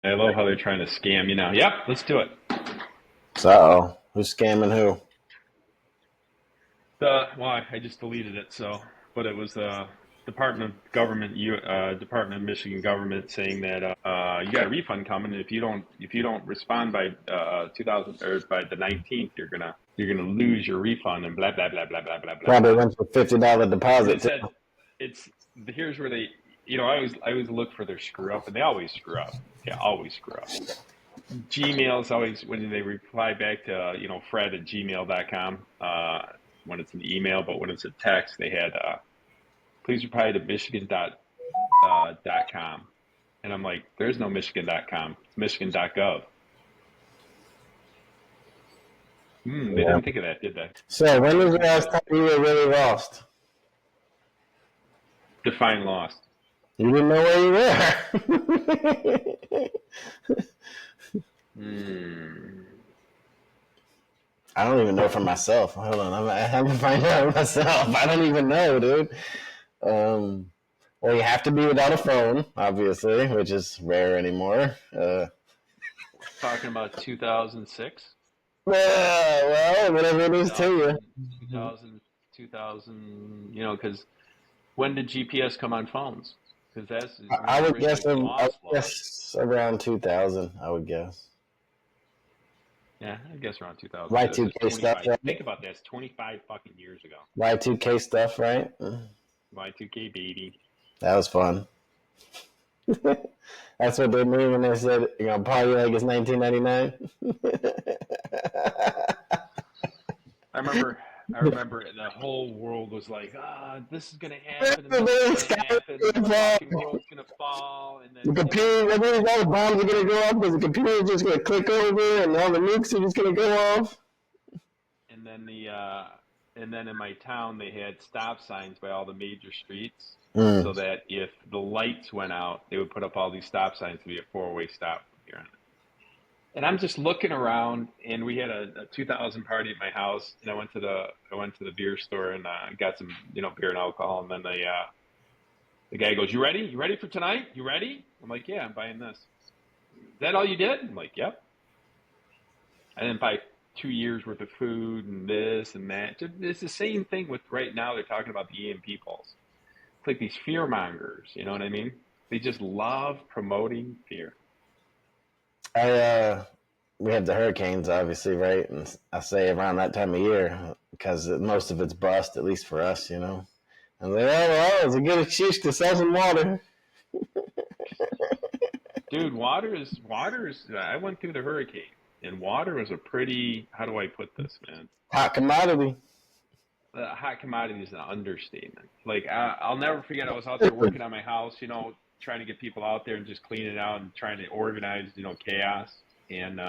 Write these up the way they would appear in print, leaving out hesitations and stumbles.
I love how they're trying to scam you now. Yep, let's do it. So, who's scamming who? Well, I just deleted it. So, but it was Department of Michigan government saying that you got a refund coming. And if you don't respond by 2000 or by the 19th, you're gonna lose your refund and blah blah blah blah blah blah blah Probably blah. went for $50 And they deposit too. said it's here's where they I always look for their screw up, and they always screw up. They always screw up. Gmail's always when they reply back to Fred at gmail.com when it's an email, but when it's a text, they had please reply to Michigan.com, and I'm like, there's no Michigan.com, it's Michigan.gov. They Yeah. didn't think of that, did they? So, when was the last time you were really lost? Define lost. You didn't know where you were. Hmm. I don't even know for myself. Hold on, I have to find out myself. I don't even know, dude. Well, you have to be without a phone, obviously, which is rare anymore. Talking about 2006, Well, whatever it is to you. 2000, 2000, 2000. Because when did GPS come on phones? Because that's I remember would guess. originally I would lost. guess around 2000. I would guess. Yeah, I guess around 2000. So it's just Y2K stuff, 25. right? Think about that. It's 25 fucking years ago. Y2K stuff, right? Y2K baby. That was fun. That's what they mean when they said you're gonna party like it's 1999. I remember. I remember the whole world was like, this is gonna happen and this is gonna happen and the fucking world's gonna fall and The then computer, that means all the bombs are gonna go off because the computer is just gonna click over and all the nukes are just gonna go off. and then in my town they had stop signs by all the major streets Mm. so that if the lights went out, they would put up all these stop signs to be a four-way stop from here on. And I'm just looking around, and we had a 2000 party at my house, and I went to the beer store and got some beer and alcohol, and then the guy goes, "You ready? You ready for tonight? You ready?" I'm like, "Yeah, I'm buying this." Is that all you did? I'm like, "Yep." I didn't buy 2 years worth of food and this and that. It's the same thing with right now. They're talking about the EMP pulse. It's like these fear mongers. You know what I mean? They just love promoting fear. I We have the hurricanes, obviously, right? And I say around that time of year because most of it's bust, at least for us, you know. And like, oh well, it's a good excuse to sell some water. Dude, water is. I went through the hurricane, and water was a pretty. How do I put this, man? Hot commodity. Hot commodity is an understatement. Like I'll never forget. I was out there working on my house, trying to get people out there and just clean it out and trying to organize, chaos. And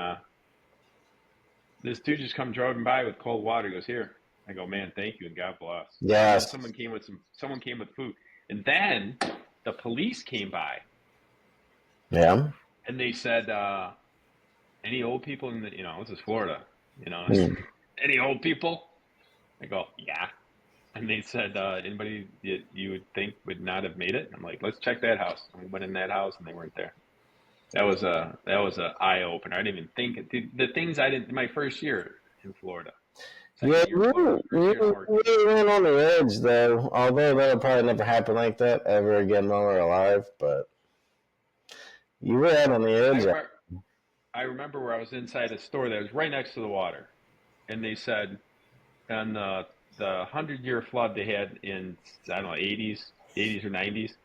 this dude just come driving by with cold water. He goes, "Here." I go, "Man, thank you and God bless." And then Yes. someone came with food, and then the police came by Yeah. and they said, "Any old people in the, this is Florida, Mm. any old people?" I go, "Yeah." And they said, "Anybody that you would think would not have made it?" I'm like, "Let's check that house." And we went in that house, and they weren't there. That was a eye opener. I didn't even think the things I didn't my first year in Florida, Yeah, second year in Florida, first year in working. you went on the edge, though. Although that'll probably never happen like that ever again while we're alive. But you were out on the I edge. remember I remember where I was inside a store that was right next to the water, and they said on the 100-year flood they had in I don't know 80s or 90s.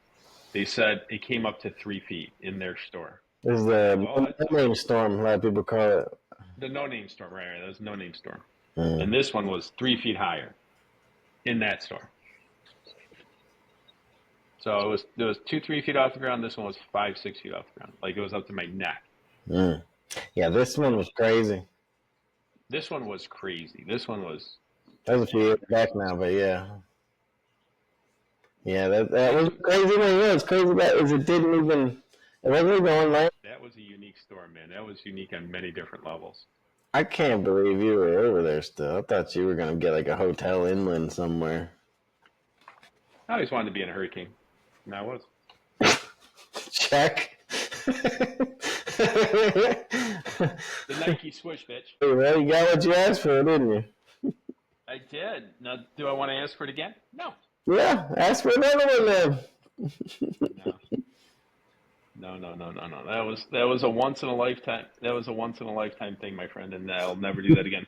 They said it came up to 3 feet in their store. This is I the go, "Oh, that name sucks." storm, a lot of people call it. The no name storm, right? That was no name storm, Mm. and this one was 3 feet higher in that store. So it was 2 3 feet off the ground. This one was 5 6 feet off the ground. Like it was up to my neck. Mm. Yeah, this one was crazy. This one was crazy. This one was That was a few years back now, but yeah. Yeah, that was crazy. Yeah, it's crazy that is it didn't even it wasn't even on land. that was a unique storm, man. That was unique on many different levels. I can't believe you were over there still. I thought you were gonna get like a hotel inland somewhere. I always wanted to be in a hurricane, and I was. Check. The Nike swoosh, bitch. Well, you got what you asked for, didn't you? I did. Now, do I want to ask for it again? No. Yeah, ask for another one then. No. No. That was a once in a lifetime. That was a once in a lifetime thing, my friend, and I'll never do that again.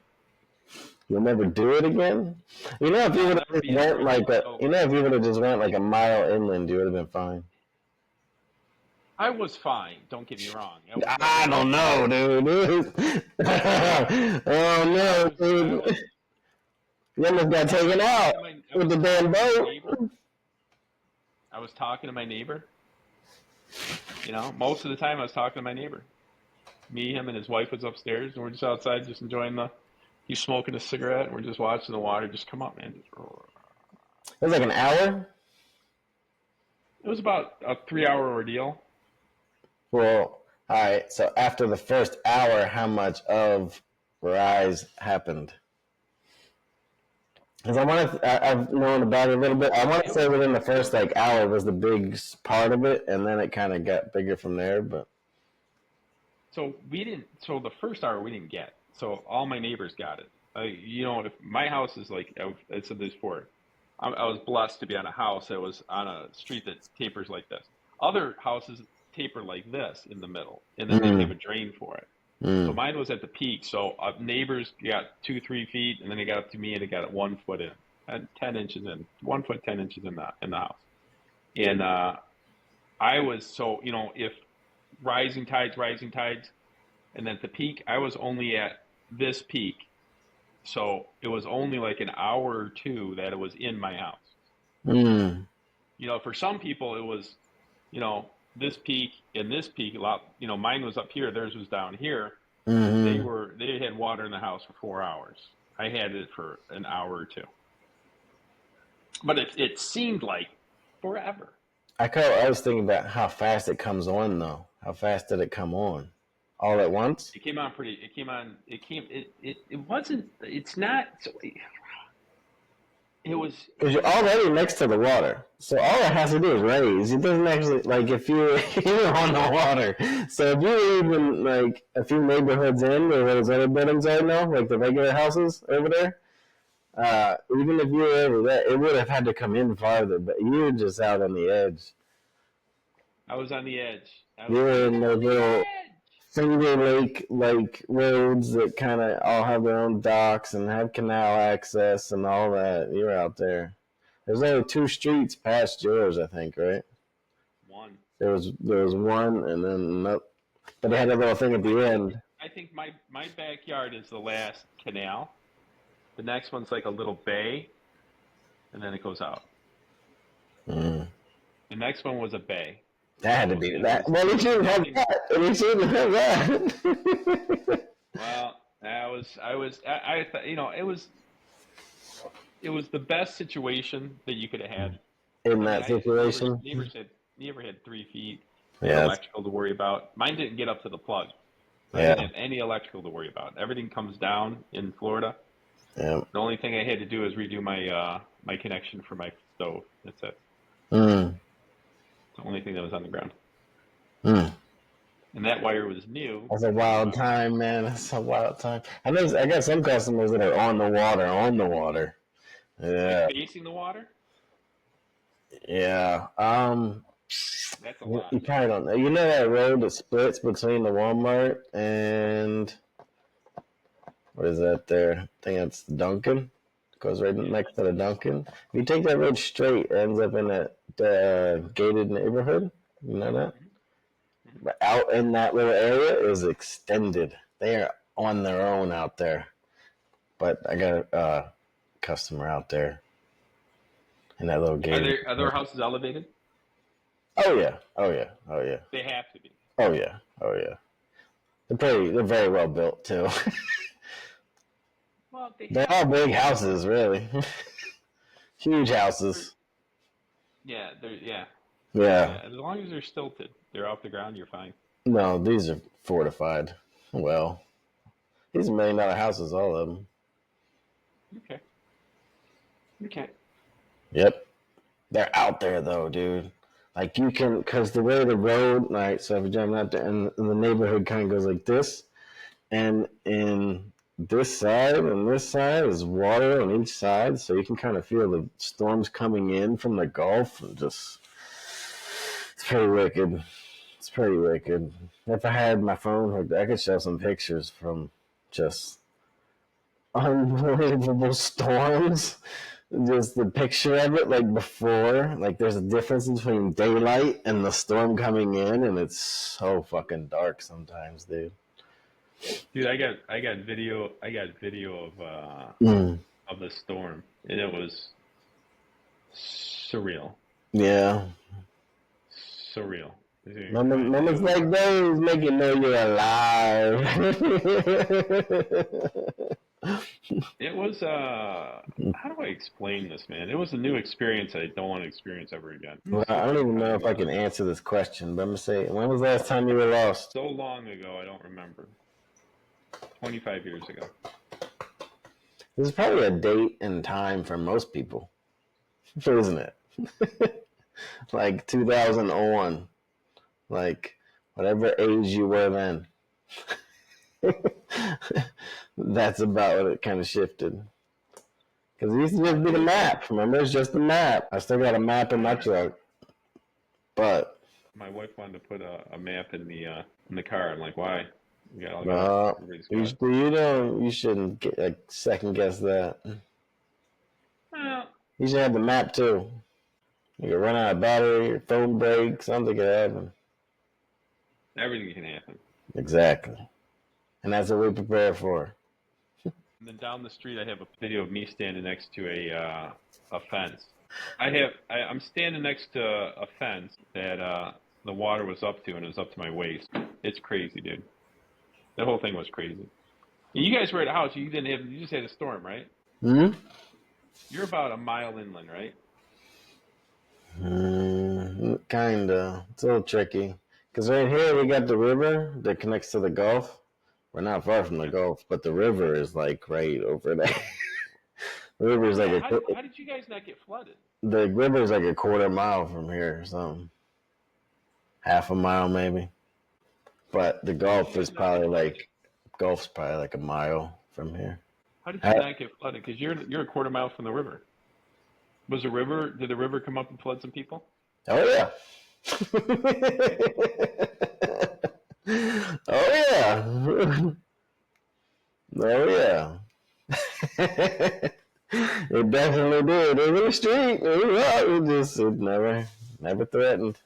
You'll never do it again. You know, if you I'll would never have be just as went rich like and a, you sober. know, if you would have just went like a mile inland, you would have been fine. I was fine. Don't get me wrong. I was I never don't know, dude. Oh I no, was. I dude. was. You almost got I was taken out talking to my. I with was the damn talking to my boat. neighbor. I was talking to my neighbor. Most of the time I was talking to my neighbor. Me, him, and his wife was upstairs, and we're just outside, just enjoying the. He's smoking a cigarette, and we're just watching the water just come up, man. It was like an hour. It was about a 3 hour ordeal. Well, all right. So after the first hour, how much of rise happened? Because I've known about it a little bit. I want to It say was. within the It first was. like hour was the big part of it, and then it kind of got bigger from there. But So we didn't. So the first hour we didn't get. So all my neighbors got it. If my house is like I said this before, I was blessed to be on a house that was on a street that tapers like this. Other houses taper like this in the middle, and then they have mm, a drain for it. So mm. mine was at the peak. So neighbors got 2, 3 feet, and then it got up to me, and it got at 1 foot in, and 10 inches in, 1 foot 10 inches in the house. And I was if rising tides, and then at the peak, I was only at this peak, so it was only like an hour or two that it was in my house. Mm. For some people, it was, you know, this peak and this peak a lot. Mine was up here, theirs was down here. Mm-hmm. They had water in the house for 4 hours. I had it for an hour or two, but it seemed like forever. I was thinking about how fast it comes on though. How fast did it come on? All at once? It came on pretty. It came on. It came. It wasn't. It's not. So it was. Because you're already next to the water. So all it has to do is raise. It doesn't actually, like, if you're on the water. So if you're even, like, a few neighborhoods in where those other buildings are now, like the regular houses over there, even if you were over there, it would have had to come in farther, but you were just out on the edge. I was on the edge. I You was were right in on those the little edge. Finger Lake, like, roads that kind of all have their own docks and have canal access and all that. You were out there. There's only two streets past yours, I think, right? One. There was one, and then nope. But it had a little thing at the end. I think my backyard is the last canal. The next one's like a little bay, and then it goes out. Mm. The next one was a bay. That had to So be it that. was Well, there we was shouldn't have nothing. that. We shouldn't have that. Well, it was the best situation that you could have had. In I mean, that I neighbors situation. neighbors had neighbor had 3 feet of Yeah. electrical to worry about. Mine didn't get up to the plug. I didn't Yeah. have any electrical to worry about. Everything comes down in Florida. Yeah. The only thing I had to do is redo my connection for my stove. That's it. Mm. It's the only thing that was on the ground. Mm. And that wire was new. That's a New wild wire. time, man. That's a wild time. I got some customers that are on the water, on the water. Like Yeah. facing the water. Yeah. That's a You lot. probably don't know. You know that road that splits between the Walmart and what is that there? I think it's Dunkin'. It goes right Yeah. next to the Dunkin'. If you take that road straight, it ends up in a gated neighborhood. You know that? Hmm. But out in that little area is extended. They are on their own out there. But I got a customer out there in that little gated. Are their houses elevated? Oh yeah. Oh yeah. Oh yeah. They have to be. Oh yeah. Oh yeah. They're very well built too. Well, they They're have all to big be. houses, really. Huge houses. Yeah, yeah, Yeah. yeah. As long as they're stilted, they're off the ground. You're fine. No, these are fortified. Well, these are $1 million houses, all of them. Okay. Okay. Yep. They're out there though, dude. Like you can, because the way the road, right? So if you're driving out there, and the neighborhood kind of goes like this, and in this side and this side is water on each side, so you can kind of feel the storms coming in from the Gulf, and just it's pretty wicked. It's pretty wicked. If I had my phone hooked, I could show some pictures from just unbelievable storms. Just the picture of it, like before, like there's a difference between daylight and the storm coming in, and it's so fucking dark sometimes, dude. Dude, I got video Mm. of the storm, and it was surreal. Yeah. Surreal. You can find it. It Moments was like those make you know you're alive. it was how do I explain this, man? It was a new experience I don't want to experience ever again. Well, I don't even know if I can answer this question, but I'm gonna say, when was the last time you were lost? So long ago, I don't remember. 25 years ago. This is probably a date and time for most people, isn't it? Like 2001, like whatever age you were then. That's about what it kind of shifted. Because it used to just be the map. Remember, it's just the map. I still got a map in my truck, but my wife wanted to put a map in the car. I'm like, why? You got all you shouldn't second guess that. Well, You should have the map too. You could run out of battery, your phone breaks, something could happen. everything can happen. Exactly. And that's what we prepare for. And then down the street, I have a video of me standing next to a fence. I'm standing next to a fence that the water was up to, and it was up to my waist. It's crazy, dude. The whole thing was crazy. And you guys were at a house. You just had a storm, right? Hmm. You're about a mile inland, right? Kinda. It's a little tricky. Because right here we got the river that connects to the Gulf. We're not far from the Gulf, but the river is like right over there. The river is like how did you guys not get flooded? the river is like a quarter mile from here or something. Half a mile maybe. But the Gulf's probably like a mile from here. How did you not get flooded? Because you're a quarter mile from the river. Did the river come up and flood some people? Oh yeah. Oh yeah. Oh yeah. It definitely did. It was the street. It never threatened.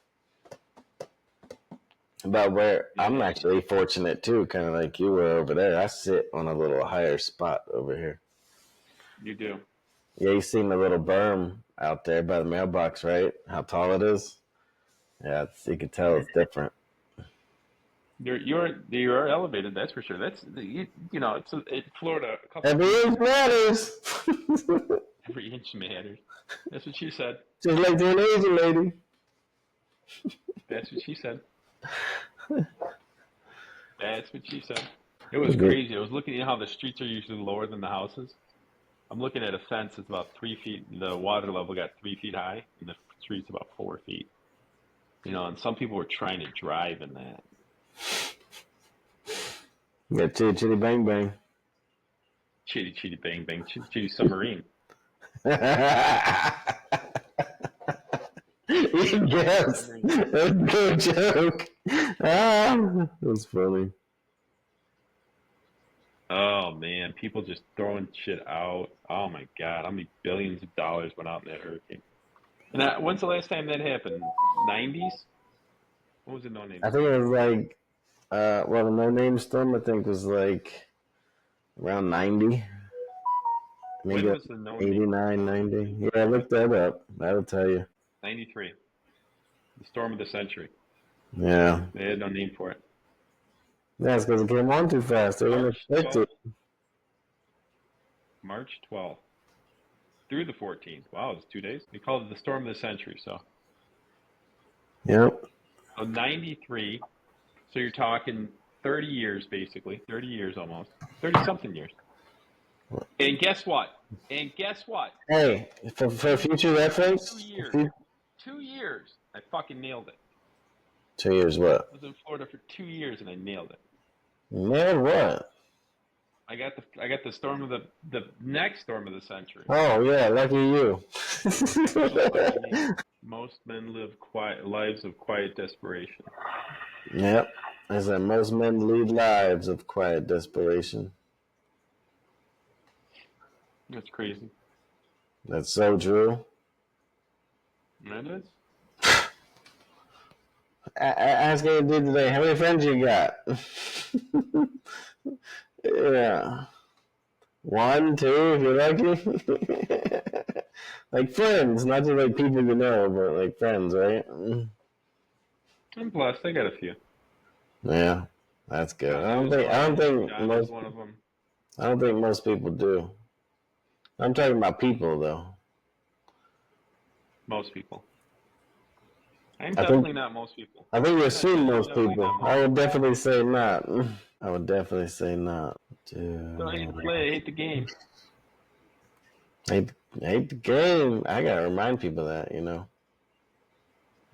But where I'm actually fortunate too, kind of like you were over there. I sit on a little higher spot over here. You do. Yeah, you seen the little berm out there by the mailbox, right? How tall it is? Yeah, you can tell it's different. You're elevated, that's for sure. That's it's Florida. Every inch matters. Every inch matters. That's what she said. Just like the Asian lady. That's what she said. That's what she said. It was crazy. I was looking at how the streets are usually lower than the houses. I'm looking at a fence that's about 3 feet. The water level got 3 feet high, and the street's about 4 feet. And some people were trying to drive in that. Yeah, chitty chitty bang bang. Chitty chitty bang bang. Chitty chitty submarine. Yes, that's a good joke. That's funny. Oh man, people just throwing shit out. Oh my god, how many billions of dollars went out in that hurricane? And when's the last time that happened? 90s? What was it? No name. I think it was like, the No Name Storm, I think was like around 90. Maybe When was the No Name? 89, 90. Yeah, look that up. That'll tell you. 93. The storm of the century. Yeah. They had no name for it. That's because it came on too fast. They didn't expect it. March 12th through the 14th. Wow, it's 2 days. They called it the storm of the century. So. Yep. So 93. So you're talking 30 years, basically. 30 years almost. 30-something years. And guess what? Hey, for future reference. 2 years. 2 years. I fucking nailed it. 2 years what? I was in Florida for 2 years and I nailed it. Man, what? I got the storm of the next storm of the century. Oh yeah, lucky you. Lucky me. Most men live quiet lives of quiet desperation. Yep. As that most men lead lives of quiet desperation. That's crazy. That's so true. That is. Ask any dude today, how many friends you got? Yeah. 1, 2, if you're lucky. Like friends, not just like people you know, but like friends, right? I'm blessed. I got a few. Yeah, that's good. John is one of them. I don't think most people do. I'm talking about people though. Most people. I'm definitely not most people. I think you assume most Definitely people. not most I would people. definitely say not. I would definitely say not. So I hate to play. I hate the game. I hate the game. I gotta remind people that, you know.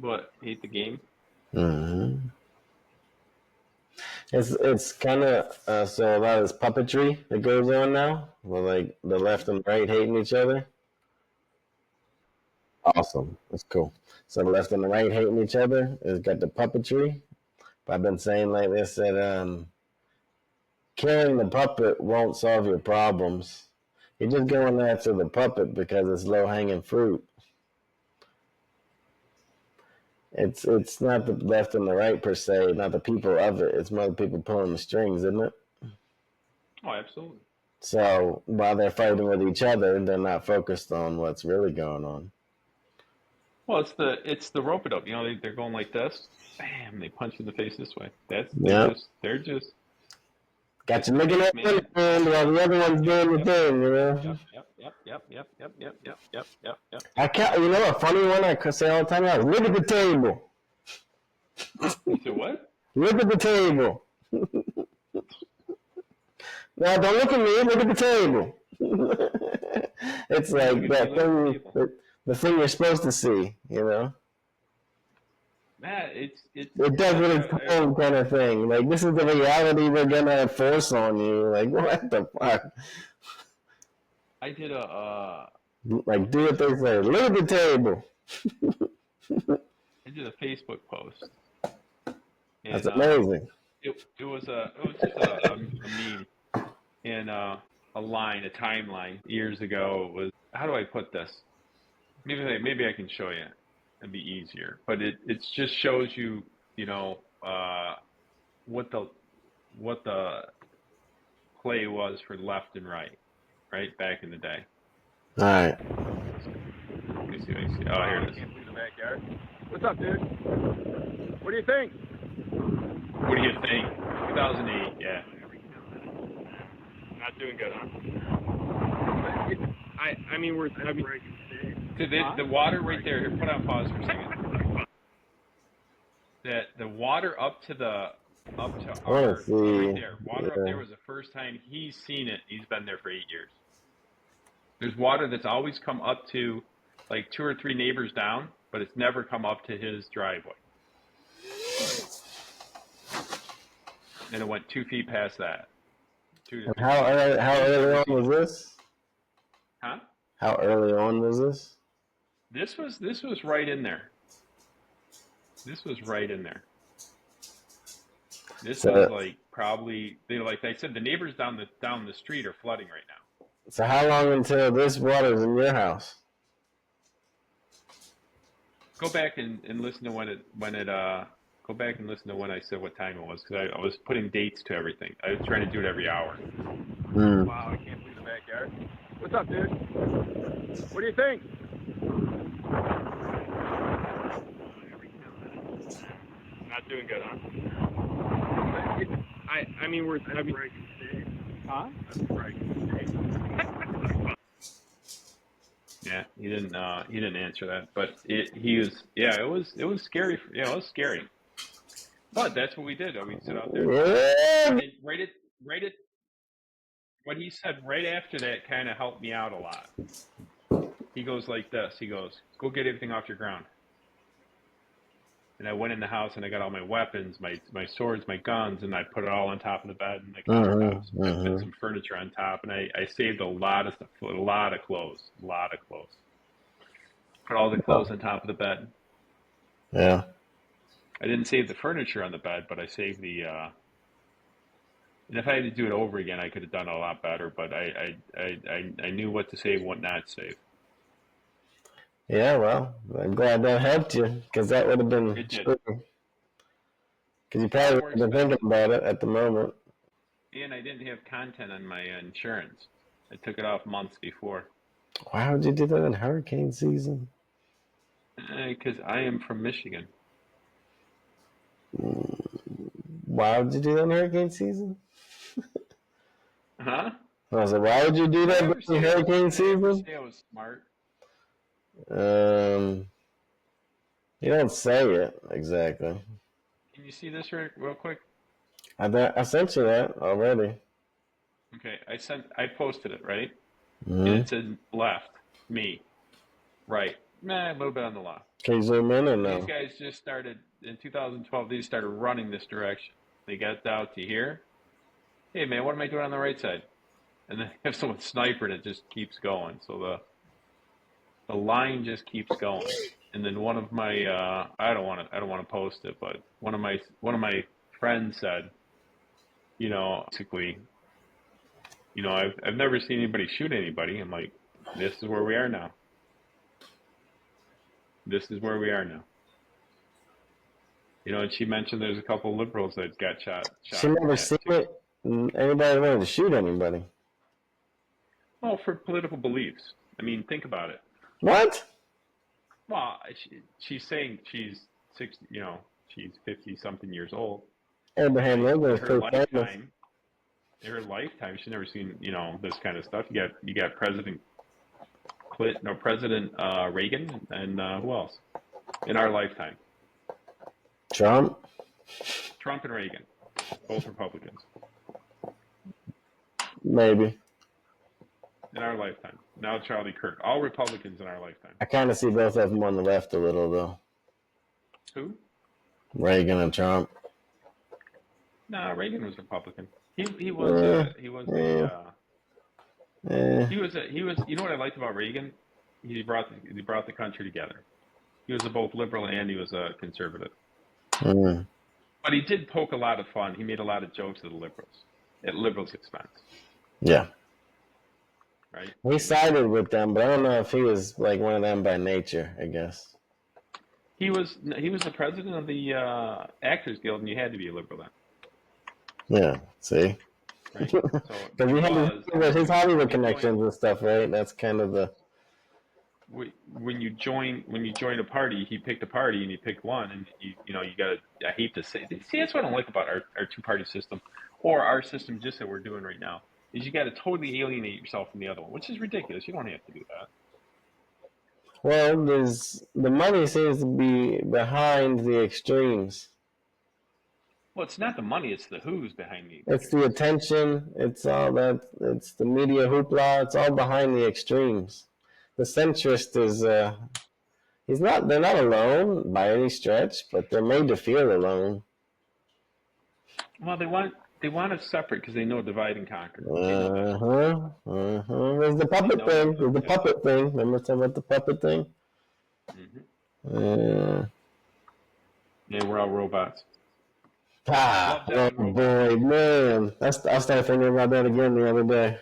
What? Hate the game? Mm-hmm. It's kind of so a lot of this puppetry that goes on now, where like the left and right hating each other. Awesome, that's cool. So the left and the right hating each other. It's got the puppetry. But I've been saying like this that killing the puppet won't solve your problems. You're just going after the puppet because it's low hanging fruit. It's not the left and the right per se, not the people of it. It's more the people pulling the strings, isn't it? Oh, absolutely. So while they're fighting with each other, they're not focused on what's really going on. Well, it's the rope it up. You know, they're going like this. Bam! They punch you in the face this way. Yeah. They're just Got it's you a looking fake, at one man. hand while the other one's doing the thing, you know. I can't. You know a funny one I could say all the time. Look at the table. You said what? Look at the table. Now don't look at me. Look at the table. It's like that thing. The thing you're supposed to see. You know. Matt, it's It does what it's called, kind of thing. Like this is the reality we're gonna force on you. Like what the fuck? I did a Like do what they say. Look at the table. I did a Facebook post, That's and amazing. it was just a meme and a line, a timeline years ago. It was, how do I put this? Maybe I can show you. It'd be easier. But it just shows you, you know, what the play was for left and right back in the day. All right. Let me see. Oh, here it is. Can't believe the backyard. What's up, dude? What do you think? What do you think? 2008, yeah. Not doing good, huh? I mean, the water right there. Here, put on pause for a second. The water up to our right there. Water up there was the first time he's seen it. He's been there for 8 years. There's water that's always come up to like 2 or 3 neighbors down, but it's never come up to his driveway. And it went 2 feet past that. How early on was this? Huh? How early on was this? This was right in there. This was right in there. This was like probably like I said, the neighbors down the street are flooding right now. So how long until this water's in your house? Go back and listen to go back and listen to when I said what time it was, because I was putting dates to everything. I was trying to do it every hour. Wow, I can't believe the backyard. What's up, dude? What do you think? Not doing good, huh? I mean, we're having. Huh? Yeah, he didn't answer that, but it was scary. Yeah, it was scary. But that's what we did. We'd sit out there and right at what he said right after that kind of helped me out a lot. He goes like this. He goes, "Go get everything off your ground." And I went in the house and I got all my weapons, my swords, my guns, and I put it all on top of the bed and the countertops. Mm-hmm. I put Mm-hmm. some furniture on top, and I saved a lot of stuff, a lot of clothes, a lot of clothes. Put all the clothes Oh, on top of the bed. yeah. I didn't save the furniture on the bed, but I saved the. And if I had to do it over again, I could have done a lot better. But I knew what to save, what not to save. Yeah, well, I'm glad that helped you, because that would have been It did. true. Because you Far probably more would have been thinking expensive, about it at the moment. and I didn't have content on my insurance. I took it off months before. Why would you do that in hurricane season? Because I am from Michigan. Why would you do that in hurricane season? Huh? I was like, why would you do Did I that ever during say I was? hurricane Did I ever season? say I was smart? Um, you don't say it exactly. Can you see this real quick? I sent you that already. Okay, I posted it, right? And Mm-hmm. it said left, me, right, a little bit on the left. Can you zoom in or And these no? guys just started in 2012. These started running this direction. They got out to here. Hey man, what am I doing on the right side? And then if someone sniping, it just keeps going. So the line just keeps going. And then one of my I don't want to post it, but one of my friends said, basically, I've never seen anybody shoot anybody. I'm like, this is where we are now. This is where we are now. And she mentioned there's a couple of liberals that got She shot never at seen too. it. Anybody wanted to shoot anybody. Well, for political beliefs. I mean, think about it. What? Well, she's saying she's 60, she's 50 something years old, Abraham right? Lincoln In was her pretty famous. lifetime, she's never seen, this kind of stuff. You got President Clinton or President Reagan, and who else? In our lifetime, Trump? Trump and Reagan, both Republicans. Maybe. In our lifetime. Now Charlie Kirk, all Republicans in our lifetime. I kind of see both of them on the left a little, though. Who? Reagan and Trump. No, Reagan was Republican. He was Eh, a he was a eh, eh. he was. You know what I liked about Reagan? He brought the country together. He was a both liberal and he was a conservative. Mm. But he did poke a lot of fun. He made a lot of jokes at liberals' expense, Yeah. right? He sided with them, but I don't know if he was like one of them by nature, I guess. He was the president of the Actors Guild, and you had to be a liberal then, Yeah, see? right? So Because he he had was, to, his Hollywood when you join connections and stuff, right? That's kind of the. when you join a party, he picked a party and he picked one, and you got to. I hate to say, see, that's what I don't like about our two-party system, or our system just that we're doing right now, is you got to totally alienate yourself from the other one, which is ridiculous. You don't have to do that. Well, the money seems to be behind the extremes. Well, it's not the money; it's the who's behind the It's the extremes. attention. It's all that. It's the media hoopla. It's all behind the extremes. The centrist is. He's not. They're not alone by any stretch, but they're made to feel alone. Well, they want us separate because they know divide and conquer. They know that. Uh-huh. Uh-huh. There's the They puppet know that thing. stuff. There's the puppet thing. Remember talking about the puppet thing? Hmm. Uh, Yeah, we're all robots. ah, Love Death oh and Robots. boy, man. I started thinking about that again the other day.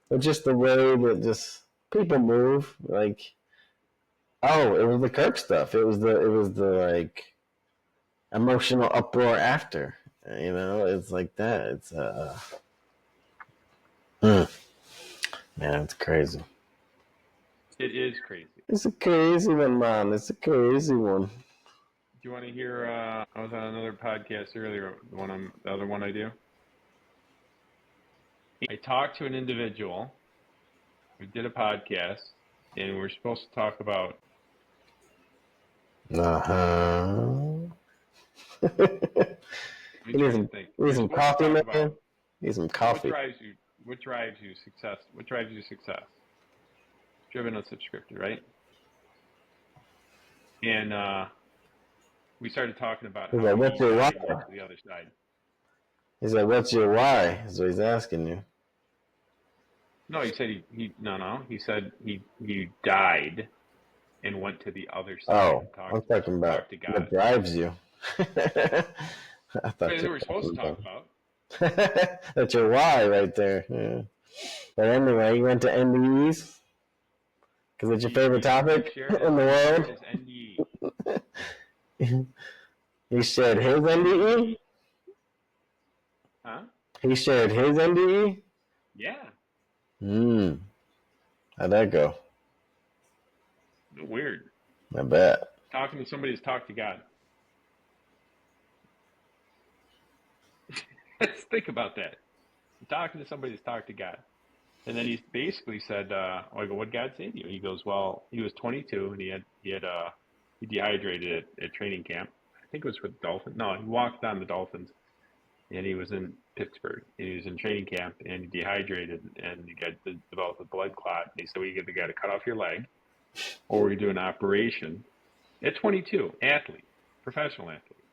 But just the way that just people move, like, oh, it was the Kirk stuff. It was the like emotional uproar after. It's like that. It's mm, man, it's crazy. It is crazy. It's a crazy one, man. It's a crazy one. Do you want to hear? I was on another podcast earlier. The other one I do. I talked to an individual who did a podcast, and we're supposed to talk about. Uh-huh. Let me You need try to some, think. you need We're some supposed to coffee, talk man. You about need some what coffee. drives you. What drives you success? What drives you to success? Driven unsubscripted, right? And we started talking about He's how like, what's he your why? died and went to the other side. He's like, what's your why? Is what he's asking you. No, he said he said he died and went to the other side Oh, and I'm talking about talked to what God. drives you. I thought That's you what we're supposed to talk about. That's your why right there. Yeah. But anyway, you went to NDEs because it's your favorite topic in the shared world. his NDE. He shared his NDE? Huh? He shared his NDE? Yeah. How'd that go? Weird. I bet. Talking to somebody who's talked to God. Let's think about that. Talking to somebody who's talked to God. And then he basically said, I go, what'd God say to you? He goes, well, he was 22 and he dehydrated at training camp. I think it was for the Dolphins. No, he walked on the Dolphins and he was in Pittsburgh. He was in training camp and he dehydrated and he developed a blood clot. And he said, we either got to cut off your leg or we do an operation. At 22, athlete, professional athlete.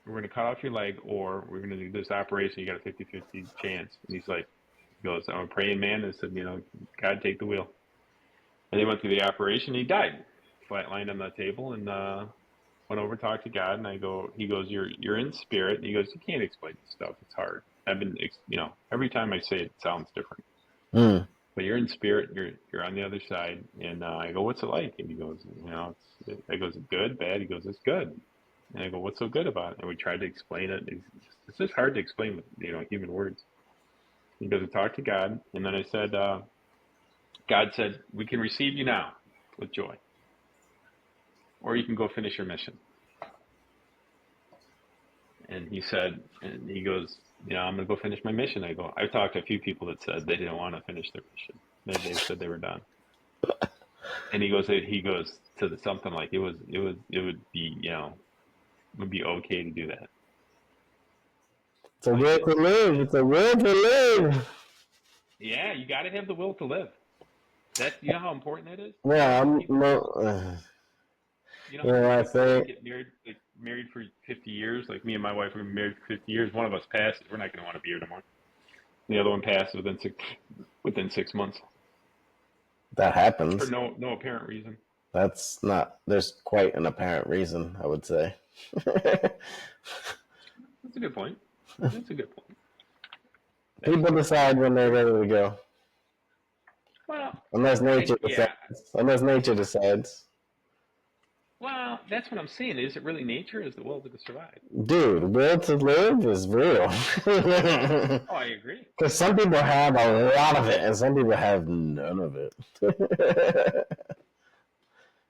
We're going to cut off your leg or we're going to do this operation. You got a 50-50 chance. And he goes, I'm a praying man. And said, God, take the wheel. And they went through the operation. He died, flatlined on the table, and went over, talked to God. And he goes, you're in spirit. And he goes, you can't explain this stuff. It's hard. I've been, every time I say it, it sounds different. But you're in spirit. You're on the other side. And I go, what's it like? And he goes, I goes, good, bad. He goes, it's good. And I go, what's so good about it? And we tried to explain it. It's just hard to explain with, human words. He goes, I talked to God. And then I said, God said, we can receive you now with joy. Or you can go finish your mission. And he goes, I'm going to go finish my mission. I go, I've talked to a few people that said they didn't want to finish their mission. They said they were done. And he goes to something like it would be okay to do that. It's a will to live. It's a will to live. Yeah, you got to have the will to live. You know how important that is? Yeah, I say? Get married for 50 years. Like me and my wife, we've been married for 50 years. One of us passes, we're not going to want to be here anymore. The other one passes within 6 months. That happens. For no apparent reason. There's quite an apparent reason, I would say. That's a good point. People decide when they're ready to go. Well, unless nature decides. Well, that's what I'm saying. Is it really nature? Is the will to survive? Dude, will to live is real. Oh, I agree. Because some people have a lot of it, and some people have none of it.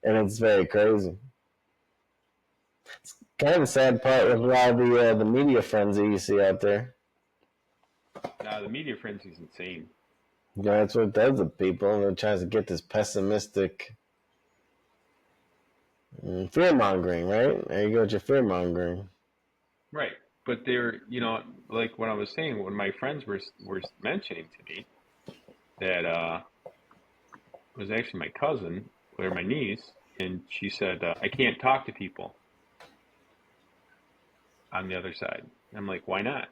And it's very crazy. It's kind of the sad part with a lot of the media frenzy you see out there. No, the media frenzy is insane. Yeah, that's what it does to people. It tries to get this pessimistic fear-mongering, right? There you go with your fear-mongering. Right. But they're, like what I was saying, when my friends were mentioning to me that it was actually my cousin or my niece, and she said, I can't talk to people on the other side. I'm like, why not?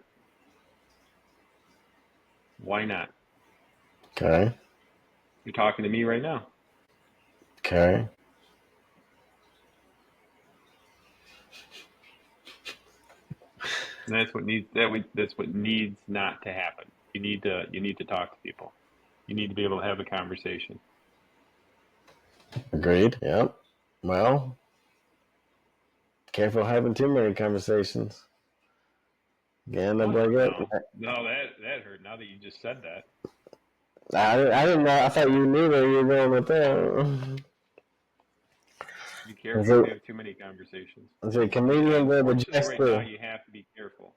Why not? Okay. You're talking to me right now. Okay. And that's what needs not to happen. You need to talk to people. You need to be able to have a conversation. Agreed. Yep. Well, careful having too many conversations. Again, No, that hurt. Now that you just said that. I didn't know. I thought you knew where you were going with that. Be careful if you have too many conversations. Say comedians are the jester. Right now, you have to be careful.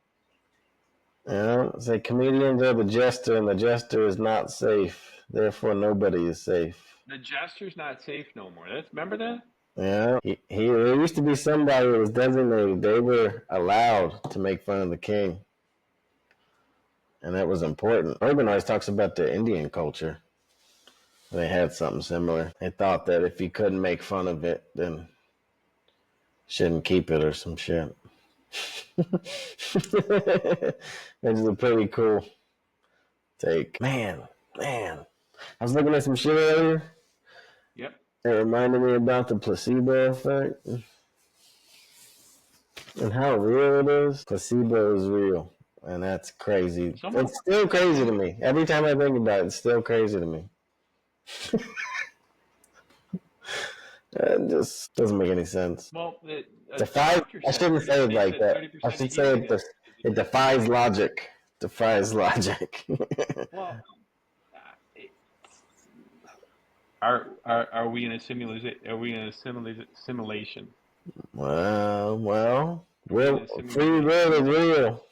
Yeah, say comedians are the jester, and the jester is not safe. Therefore, nobody is safe. The jester's not safe no more. Remember that? Yeah, there used to be somebody who was designated. They were allowed to make fun of the king, and that was important. Urban always talks about the Indian culture. They had something similar. They thought that if you couldn't make fun of it, then shouldn't keep it or some shit. Which is a pretty cool take. Man. I was looking at some shit earlier. Yep. It reminded me about the placebo effect and how real it is. Placebo is real, and that's crazy. It's still crazy to me. Every time I think about it, it's still crazy to me. It just doesn't make any sense. Well, I shouldn't say it like that. I should say it defies logic. Defies logic. Well, are we in a simulation? Are we in a simulation? Well, free will is real,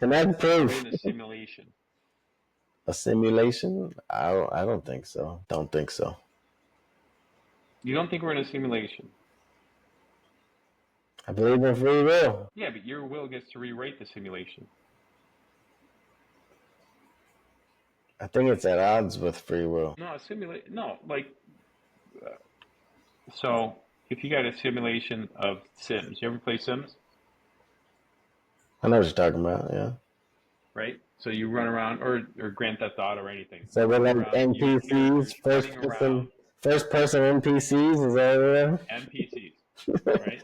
and that's proof. We're in a simulation. A simulation? I don't think so. Don't think so. You don't think we're in a simulation? I believe in free will. Yeah, but your will gets to rewrite the simulation. I think it's at odds with free will. No, so if you got a simulation of Sims, you ever play Sims? I know what you're talking about, yeah. Right? So you run around, or Grand Theft Auto or anything. So we're like NPCs, first person NPCs, is that right? NPCs, right?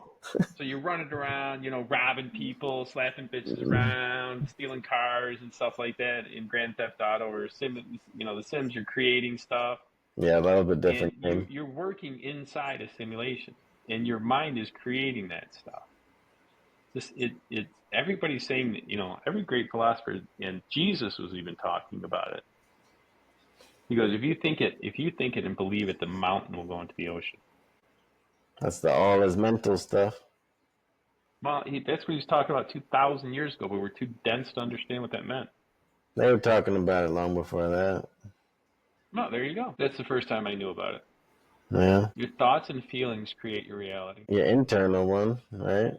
So you're running around, robbing people, slapping bitches around, stealing cars and stuff like that in Grand Theft Auto or the Sims. You're creating stuff. Yeah, a little bit different. And you're working inside a simulation, and your mind is creating that stuff. It's everybody's saying that, every great philosopher, and Jesus was even talking about it. He goes, if you think it and believe it, the mountain will go into the ocean. That's all his mental stuff. Well, that's what he was talking about 2,000 years ago, but we're too dense to understand what that meant. They were talking about it long before that. No, there you go. That's the first time I knew about it. Yeah. Your thoughts and feelings create your reality. Your internal one, right?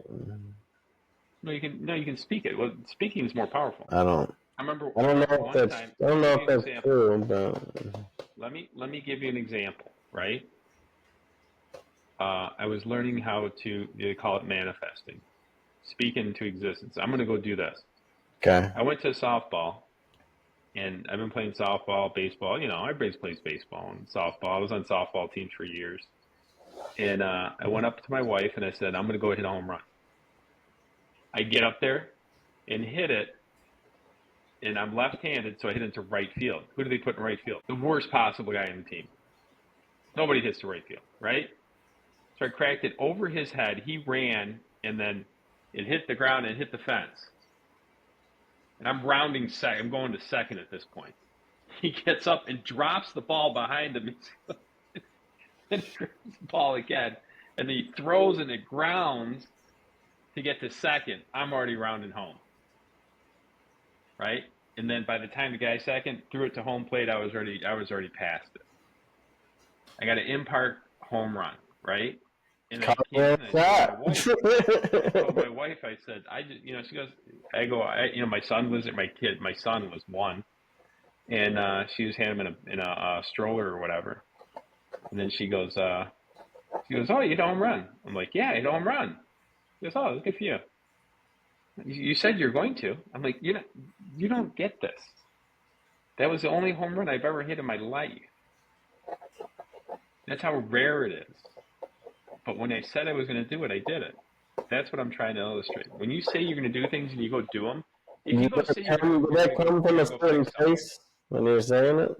No, you can speak it. Well, speaking is more powerful. I don't know if that's true, but let me give you an example, right? I was learning how to, they call it manifesting, speak into existence. I'm going to go do this. Okay. I went to softball, and I've been playing softball, baseball. Everybody plays baseball and softball. I was on softball teams for years. And I went up to my wife, and I said, I'm going to go hit a home run. I get up there and hit it, and I'm left-handed, so I hit into right field. Who do they put in right field? The worst possible guy in the team. Nobody hits to right field, right? So I cracked it over his head. He ran, and then it hit the ground and hit the fence. And I'm rounding second. I'm going to second at this point. He gets up and drops the ball behind him. And he grabs the ball again. And he throws and it grounds to get to second. I'm already rounding home. Right? And then by the time the guy second threw it to home plate, I was already past it. I got an in-park home run, right? And I came in, I told my wife, I said, she goes, my son was one, and she was handing him in a stroller or whatever. And then she goes, oh, you hit a home run. I'm like, yeah, I hit a home run. She goes, oh, good for you. You said you're going to. I'm like, you don't get this. That was the only home run I've ever hit in my life. That's how rare it is. But when I said I was going to do it, I did it. That's what I'm trying to illustrate. When you say you're going to do things and you go do them, if you go say you're going to do that come from a certain place when you're saying it?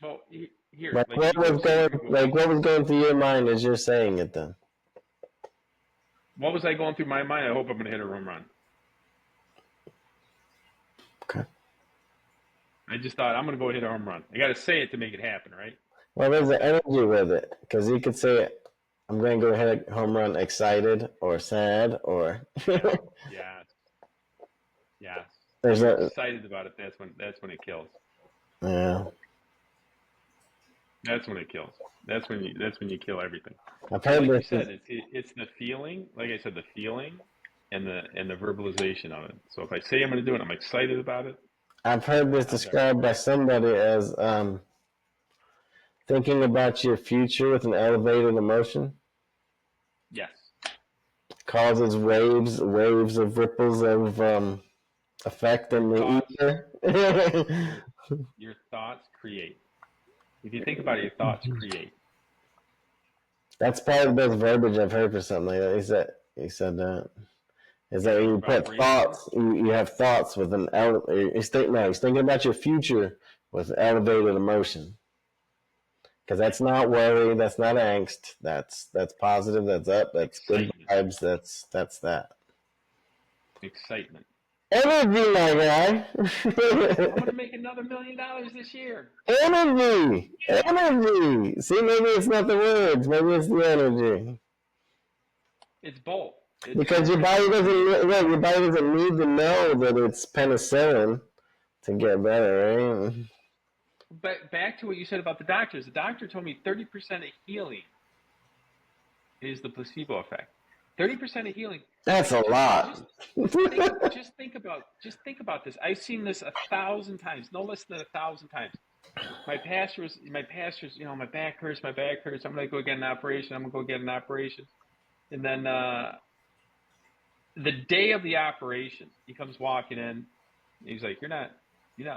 Well, here. What was going through your mind as you're saying it then? What was I going through my mind? I hope I'm going to hit a home run. Okay. I just thought, I'm going to go hit a home run. I got to say it to make it happen, right? Well, there's an energy with it. Because you could say, I'm going to go hit a home run excited or sad or... Yes. There's excited about it. That's when it kills. Yeah. That's when it kills. That's when you kill everything. I've heard like you said, it's the feeling. Like I said, the feeling and the verbalization of it. So if I say I'm going to do it, I'm excited about it. I've heard this described by somebody as thinking about your future with an elevated emotion. Yes. causes waves of ripples of effect in the Thoughts, ether. your thoughts create. If you think about it, your thoughts create. That's probably the best verbiage I've heard for something like that. He said that. Is that you put Vibration. thoughts, you have thoughts with an he's thinking about your future with elevated emotion. Because that's not worry, that's not angst, that's positive, that's up, that's good Excitement. vibes, that's that. Excitement. Energy, my guy. I'm gonna make another $1 million this year. Energy, Yeah. energy. See, maybe it's not the words, maybe it's the energy. It's both. Because your body doesn't need to know that it's penicillin to get better, right? But back to what you said about the doctors. The doctor told me 30% of healing is the placebo effect. 30% of healing. That's a lot. Just think about this. I've seen this 1,000 times, no less than 1,000 times. My pastor's, my back hurts. I'm gonna go get an operation. And then the day of the operation, he comes walking in. He's like, "You're not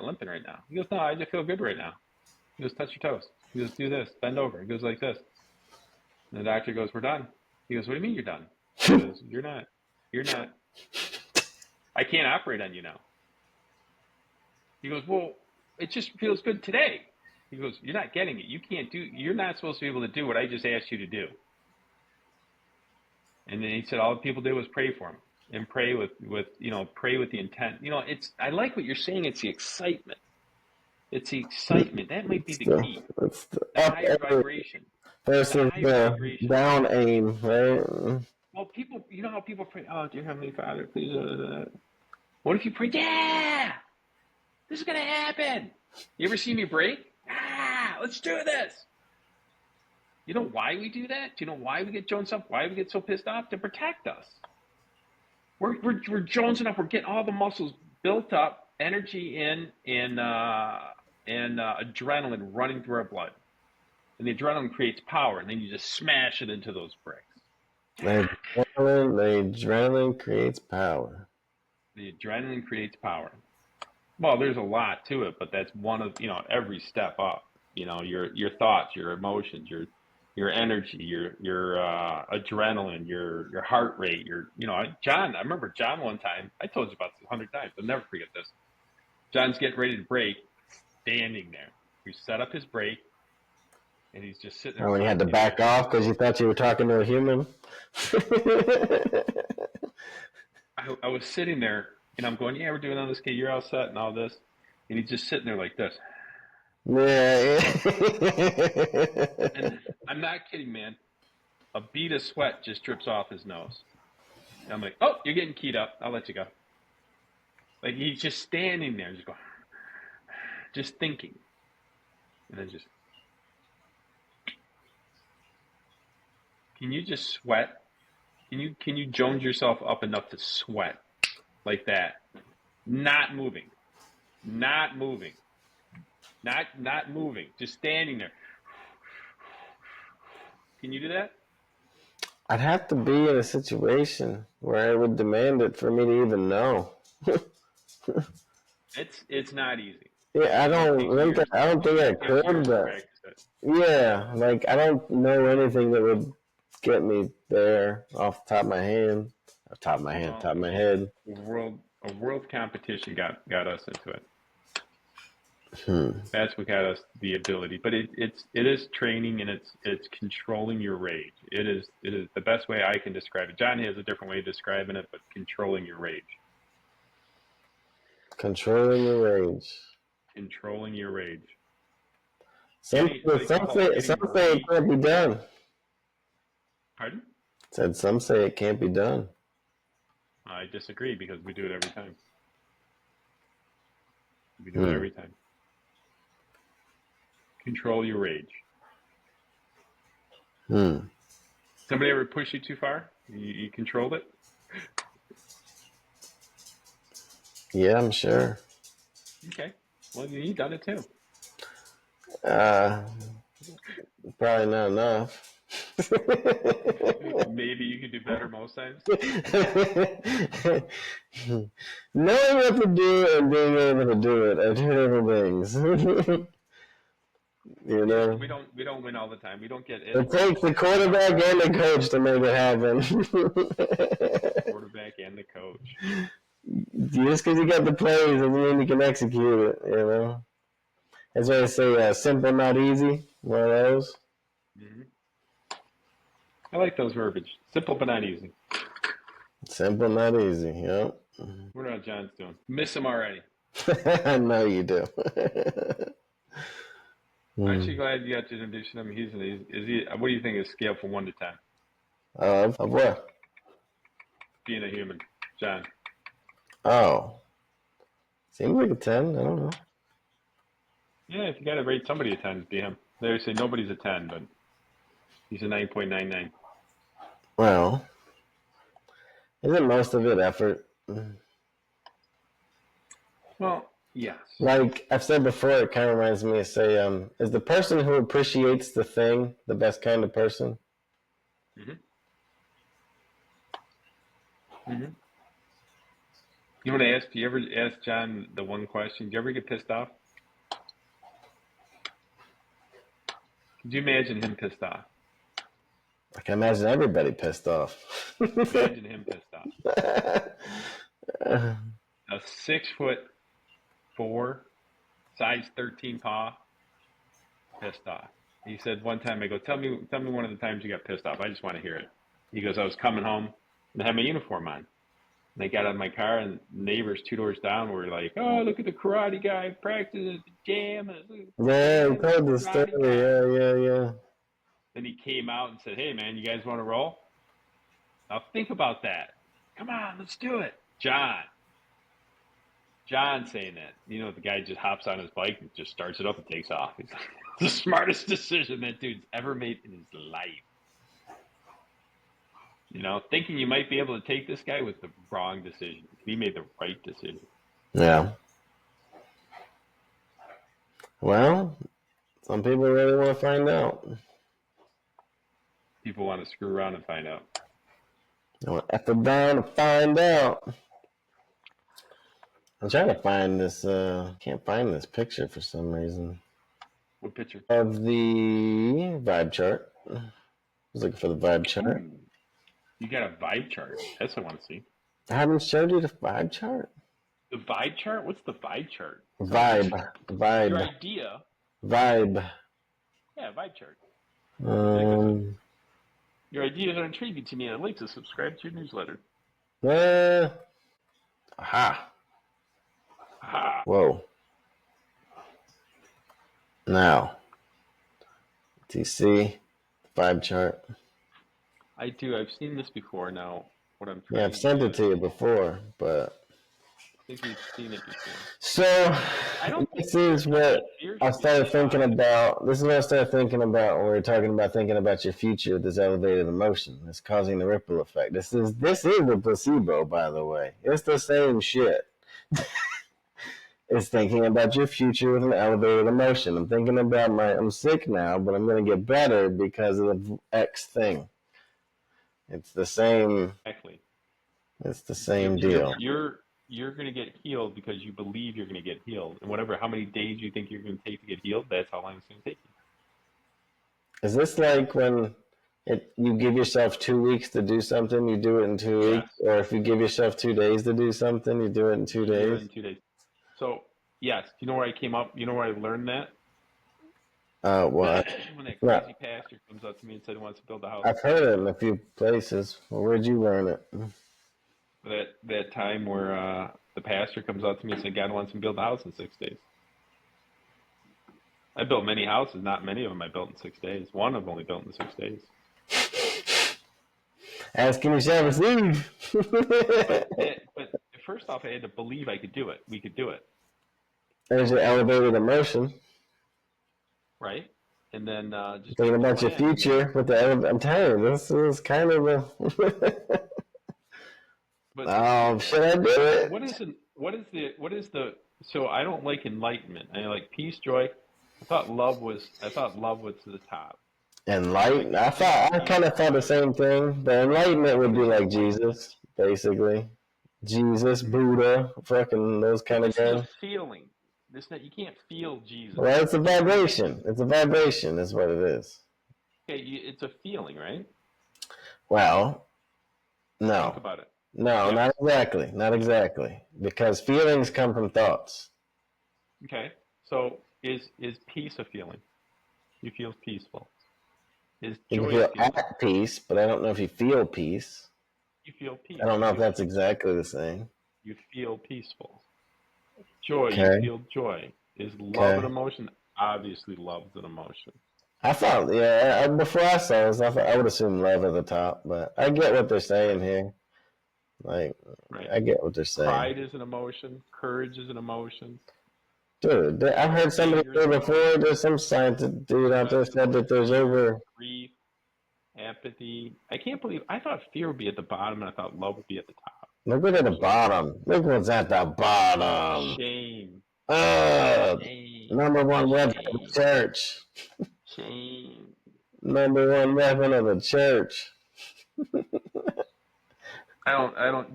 limping right now." He goes, "No, I just feel good right now." He goes, "Touch your toes." He goes, "Do this, bend over." He goes like this. And the doctor goes, "We're done." He goes, "What do you mean you're done?" He goes, You're not. I can't operate on you now." He goes, "Well, it just feels good today." He goes, "You're not getting it. You're not supposed to be able to do what I just asked you to do." And then he said all the people did was pray for him and pray with the intent. I like what you're saying. It's the excitement. That might be the key. It's the The up higher aim vibration. versus High the vibration. down aim, right? Well, people, you know how people pray, "Oh, dear Heavenly Father, please." What if you pray, "Yeah, this is going to happen"? You ever see me break? Let's do this. You know why we do that? Do you know why we get jonesed up? Why we get so pissed off? To protect us. We're jonesing up. We're getting all the muscles built up, energy in, and adrenaline running through our blood. And the adrenaline creates power, and then you just smash it into those bricks. The adrenaline creates power. The adrenaline creates power. Well, there's a lot to it, but that's one of, every step up. Your thoughts, your emotions, your energy, your adrenaline, your heart rate, John. I remember John one time. I told you about this 100 times. I'll never forget this. John's getting ready to break, standing there. We set up his brake, and he's just sitting there. And when you had to back off because you thought you were talking to a human. I was sitting there, and I'm going, "Yeah, we're doing all this. Okay, you're all set and all this." And he's just sitting there like this. Yeah. And I'm not kidding, man. A bead of sweat just drips off his nose. And I'm like, "Oh, you're getting keyed up. I'll let you go." Like he's just standing there, just going, just thinking, and then just. Can you just sweat? Can you jones yourself up enough to sweat like that? Not moving, not moving, not moving. Just standing there. Can you do that? I'd have to be in a situation where I would demand it for me to even know. It's not easy. Yeah, I don't think I could. Yeah, like I don't know anything that would get me there off the top of my head. Top of my head. A world competition got us into it. Hmm. That's what got us the ability. But it is training, and it's controlling your rage. It is the best way I can describe it. John has a different way of describing it, but controlling your rage. Controlling your rage. Controlling your rage. Some say it can't be done. Pardon? Said some say it can't be done. I disagree because we do it every time. We do it every time. Control your rage. Somebody ever push you too far? You controlled it? Yeah, I'm sure. Okay. Well, you've done it too. Probably not enough. Maybe you can do better most times. Knowing what to do and being able to do it are two different things. You Yeah, know? we don't win all the time. We don't get it. It takes the quarterback and the coach to make it happen. Quarterback and the coach. Just because you got the plays doesn't mean you can execute it, you know? That's why I say simple, not easy. One of those. Mm-hmm. I like those verbiage. Simple but not easy. Simple, not easy, yep. What about John's doing? Miss him already. I know you do. Aren't you glad you got to introduce him? Is he? What do you think is scale from 1 to 10? Of what? Being a human, John. Oh. Seems like a 10. I don't know. Yeah, if you got to rate somebody a 10, it'd be him. They always say nobody's a 10, but he's a 9.99. Well, isn't most of it effort? Well, yes. Like I've said before, it kind of reminds me of say, is the person who appreciates the thing the best kind of person? Mm-hmm. Mm-hmm. You want to ask? Do you ever ask John the one question? Do you ever get pissed off? Could you imagine him pissed off? I can imagine everybody pissed off. Imagine him pissed off. A 6'4", size 13 paw, pissed off. He said one time, I go, tell me one of the times you got pissed off. I just want to hear it. He goes, I was coming home and I had my uniform on. And I got out of my car and neighbors 2 doors down were like, oh, look at the karate guy practicing at the gym. Yeah, he told the story. Yeah. Then he came out and said, hey, man, you guys want to roll? Now think about that. Come on, let's do it. John saying that. You know, the guy just hops on his bike and just starts it up and takes off. He's like, the smartest decision that dude's ever made in his life. You know, thinking you might be able to take this guy was the wrong decision. He made the right decision. Yeah. Well, some people really want to find out. People want to screw around and find out. They want to F it down to find out. I'm trying to find this, can't find this picture for some reason. What picture? Of the vibe chart. I was looking for the vibe chart. Ooh, you got a vibe chart. That's what I want to see. I haven't showed you the vibe chart. The vibe chart? What's the vibe chart? Vibe. Your idea. Vibe. Yeah, vibe chart. Your ideas are intriguing to me. I'd like to subscribe to your newsletter. Aha. Aha. Whoa. Now, do you see the vibe chart? I do. I've seen this before now. What I'm trying Yeah, I've sent it to you before, but I think we've seen it before. So this is what I started thinking about. This is what I started thinking about when we were talking about thinking about your future with this elevated emotion. It's causing the ripple effect. This is the placebo, by the way. It's the same shit. It's thinking about your future with an elevated emotion. I'm thinking about I'm sick now, but I'm going to get better because of the X thing. It's the same. Exactly. It's the same deal. You're going to get healed because you believe you're going to get healed. And how many days you think you're going to take to get healed, that's how long it's going to take you. Is this like when you give yourself 2 weeks to do something, you do it in 2 weeks? Yes. Or if you give yourself 2 days to do something, you do it in 2 days? You do it in 2 days. So, yes. You know where I came up? You know where I learned that? What? When that crazy pastor comes up to me and said he wants to build a house. I've heard it in a few places. Well, where'd you learn it? That time where the pastor comes up to me and said God wants him to build a house in 6 days. I built many houses, not many of them I built in 6 days. One I've only built in 6 days. Asking yourself, receive. But first off, I had to believe I could do it. We could do it. There's your elevated emotion. Right? And then just thinking about your future with the I'm telling you, this is kind of a But should I do it? What is the so I don't like enlightenment. I like peace, joy. I thought love was to the top. Enlightened. Like you can't I feel kind of thought the joy. same thing. The enlightenment would What be is like enlightenment? Jesus, basically. Jesus, Buddha, fucking those But kind of this is a guys. feeling. You can't feel Jesus. Well, it's a You can get vibration. It's a vibration, is what it is. okay. It's a feeling, right? Well, Think no. about it. No, Yes. not exactly. Not exactly. Because feelings come from thoughts. Okay. So is peace a feeling? You feel peaceful. Is You can joy a feel feeling? at peace, but I don't know if you feel peace. You feel I peace. don't You know if feel that's peaceful. exactly the same. You feel peaceful. Joy. You Okay. feel joy. Is love an Okay. emotion? Obviously, love's an emotion. I thought, yeah, before I saw this, I would assume love at the top, but I get what they're saying Right. here. Like, Right. I get what they're saying. Pride is an emotion. Courage is an emotion. Dude, I've heard somebody Anger is say an before, emotion. there's some scientist dude out Stress there is an said that emotion. there's Fear, over, grief, apathy. I can't believe I thought fear would be at the bottom and I thought love would be at the top. look at the Actually, bottom. Look what's at the bottom. shame, Uh, shame, number one weapon of the shame, church. shame. Number one weapon of the church.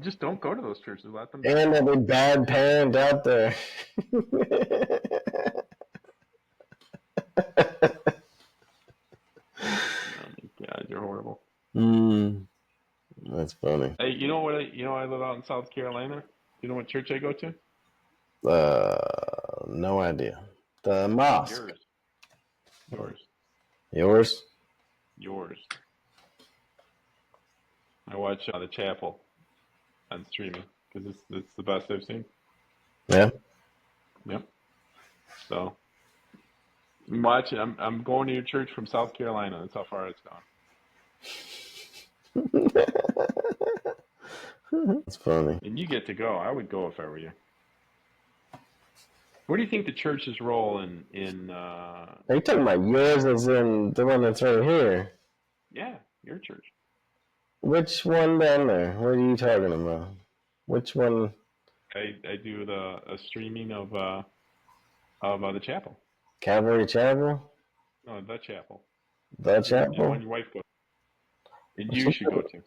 Just don't go to those churches. Let them die. And every bad parent out there. Oh my God, you're horrible. Hmm, that's funny. Hey, I live out in South Carolina. You know what church I go to? No idea. The mosque. Yours, yours, Yours? yours. I watch the chapel on streaming because it's the best I've seen. Yeah. Yep. So I'm watching. I'm going to your church from South Carolina. That's how far it's gone. That's funny. And you get to go. I would go if I were you. What do you think the church's role in Are you talking about yours as in the one that's right here? yeah, your church? Which one down there? What are you talking about? Which one? I do a streaming of the chapel. Calvary Chapel? No, the chapel. The The one Chapel? your wife goes and you should go to.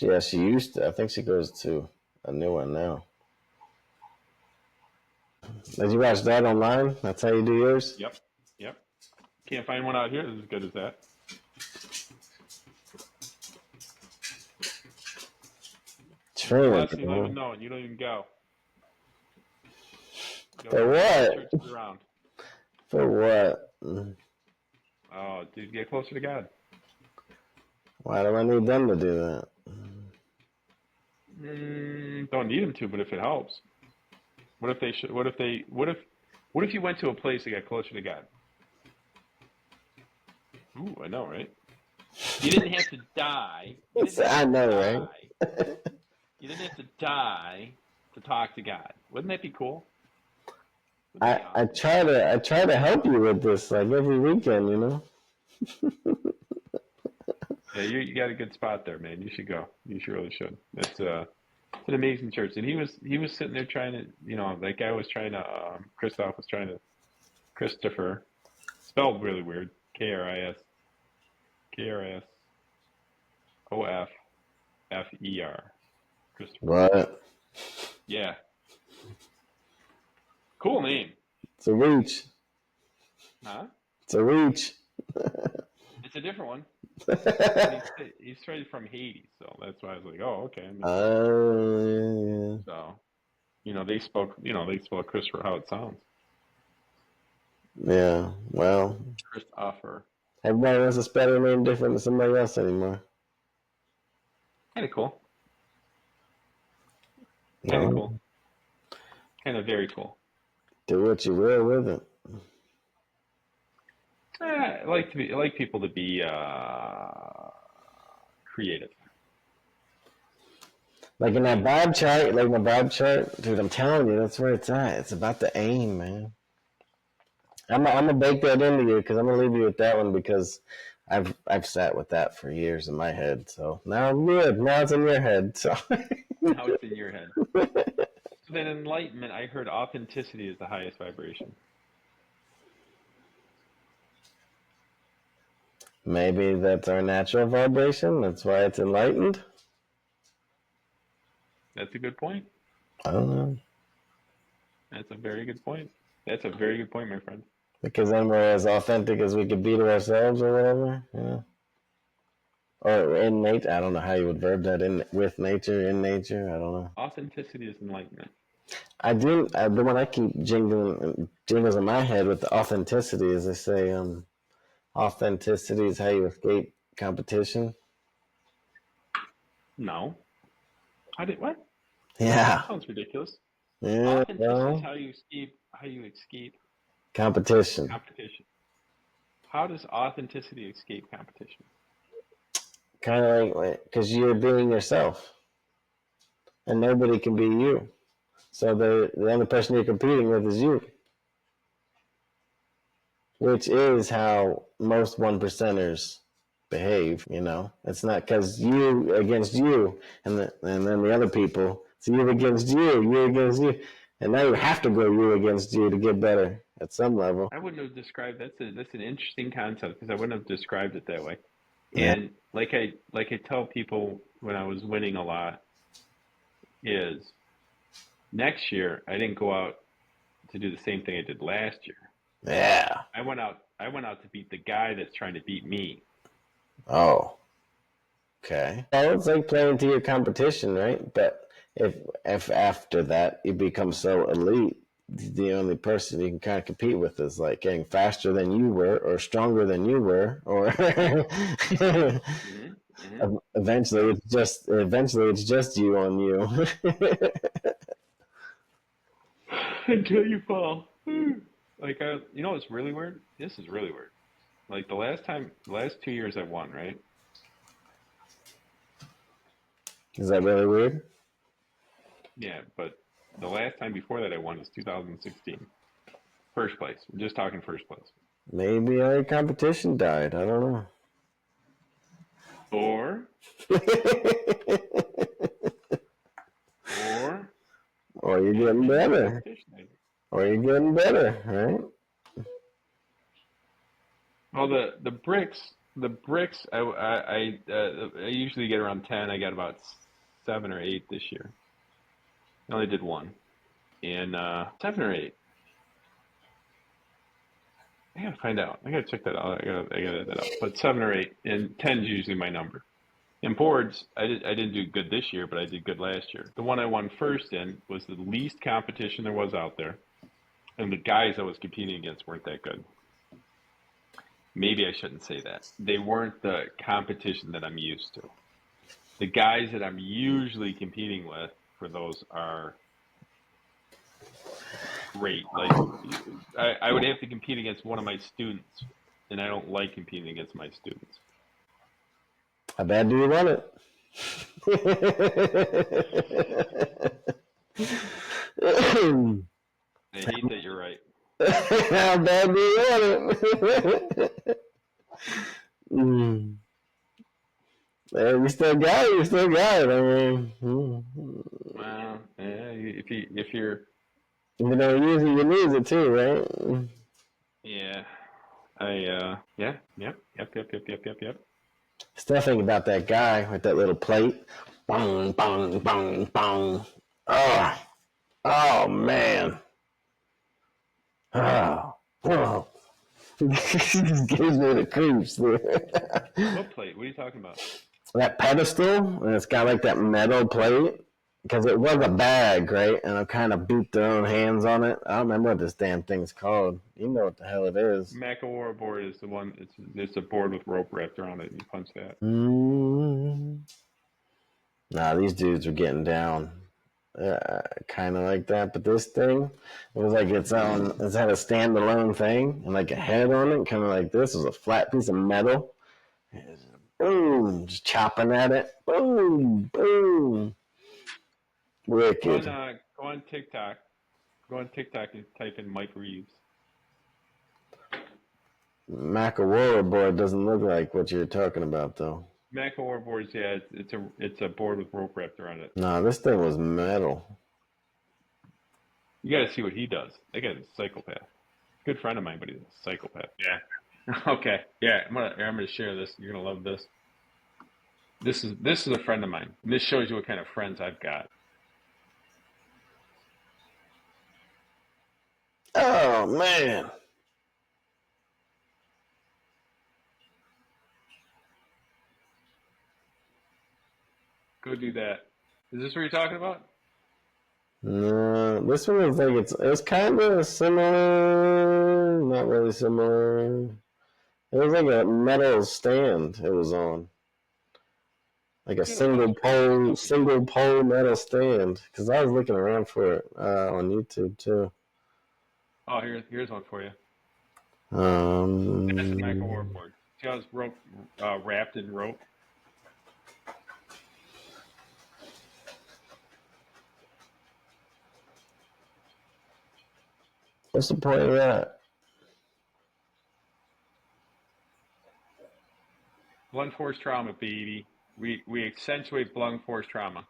Yeah, she used to. I think she goes to a new one now. Did you watch that online? That's how you do yours? Yep. Yep. Can't find one out here that's as good as that. Training, Plus, you don't even man. know, and you don't even go. You go For to the only what? churches around. For what? Oh, dude, get closer to God. Why do I need them to do that? Don't need them to, but if it helps, what if they should? What if you went to a place that got closer to God? Ooh, I know, right? You didn't have to die. You didn't have I to know, die. right? You didn't have to die to talk to God. Wouldn't that be cool? Wouldn't that be I awesome? try to help you with this like every weekend, you know. Yeah, you got a good spot there, man. You should go. You should really should. It's an amazing church, and he was sitting there trying to, that guy was trying to, Christoph was trying to, Christopher, spelled really weird, Kristoffer, Christopher. What? Yeah, cool name, It's a reach. huh? It's a reach. It's a different one, and he's straight from Haiti, so that's why I was like, oh, okay, that makes sense. Uh, So, they spoke Christopher how it sounds, yeah. Well, Christopher. everybody wants to spell their name different than somebody else anymore. Kind of cool. Kind of No, cool. Kind of very cool. do what you will with it. I like people to be creative. Like in that vibe chart, like my vibe chart, dude. I'm telling you, that's where it's at. It's about the aim, man. I'm gonna bake that into you because I'm gonna leave you with that one because I've sat with that for years in my head. So now I'm good. Now it's in your head. So Now it's in your head. So then enlightenment, I heard authenticity is the highest vibration. Maybe that's our natural vibration. That's why it's enlightened. That's a good point. I don't know. That's a very good point. That's a very good point, my friend. Because then we're as authentic as we could be to ourselves or whatever. Yeah. Or in nature. I don't know how you would verb that. In with nature, in nature. I don't know. Authenticity is enlightenment. I do. The one I keep jingles in my head with the authenticity is they say authenticity is how you escape competition. No. What? Yeah. Sounds ridiculous. Yeah. Authenticity is Well, how you escape competition. competition. How does authenticity escape competition? Kind of like because you're being yourself, and nobody can be you. So the only person you're competing with is you, which is how most one percenters behave. You know, it's not because you against you, and then the other people. It's you against you against you, and now you have to go you against you to get better at some level. I wouldn't have described that's an interesting concept because I wouldn't have described it that way. Yeah. And like I tell people when I was winning a lot is next year I didn't go out to do the same thing I did last year. Yeah. I went out to beat the guy that's trying to beat me. Oh. Okay. Well, it's like playing to your competition, right? But if after that you become so elite, the only person you can kind of compete with is like getting faster than you were, or stronger than you were, or Mm-hmm. Mm-hmm. eventually it's just you on you. Until you fall. Like it's really weird. This is really weird. Like the last 2 years I won, right? Is that really weird? Yeah, but the last time before that I won was 2016. First place. We're just talking first place. Maybe our competition died. I don't Or know. or Or you're getting maybe the better. competition. Or you're getting better, right? Well, the bricks. I usually get around 10. I got about 7 or 8 this year. I only did one, and 7 or 8. I gotta find out. I gotta check that out. I gotta that out. But 7 or 8, and 10 is usually my number. In boards, I didn't do good this year, but I did good last year. The one I won first in was the least competition there was out there, and the guys I was competing against weren't that good. Maybe I shouldn't say that. They weren't the competition that I'm used to. The guys that I'm usually competing with for those are great. Like I would have to compete against one of my students, and I don't like competing against my students. How bad do you want it? I hate that you're right. How bad do you want it? Hey, we still got it. We still got it. I mean, Well, yeah, if you're you know, you lose it too, right? yeah, yeah, yep. Still think about that guy with that little plate. Bong, bong, bong, bong. Oh, oh man. Oh, oh. Gives me the creeps. What plate? What are you talking about? That pedestal, and it's got like that metal plate. Because it was a bag, right? And I kind of beat their own hands on it. I don't remember what this damn thing's called. You know what the hell it is. Macawara board is the one. It's a board with rope wrapped around it, and you punch that. Nah, these dudes were getting down, kind of like that. But this thing, it was like its own. It had a standalone thing and like a head on it, kind of like this. It was a flat piece of metal. Boom, just chopping at it. Boom, boom. Wicked. Go on TikTok. Go on TikTok and type in Mike Reeves. Macawara board doesn't look like what you're talking about, though. Macawara boards, yeah, it's a board with rope wrapped around it. No, this thing was metal. You got to see what he does. That guy's a psychopath. Good friend of mine, but he's a psychopath. Yeah. Okay, yeah, I'm gonna share this. You're gonna love this. This is a friend of mine. This shows you what kind of friends I've got. Oh man. Go do that. Is this what you're talking about? No, this one is like it's kind of similar, not really similar. It was like a metal stand it was on, like a You got a bunch of crazy stuff you do. single pole metal stand. Because I was looking around for it on YouTube too. Oh, here's one for you. That's a micro Um, board. See how it's wrapped in rope? what's the point of that? Blunt force trauma, baby. We accentuate blunt force trauma.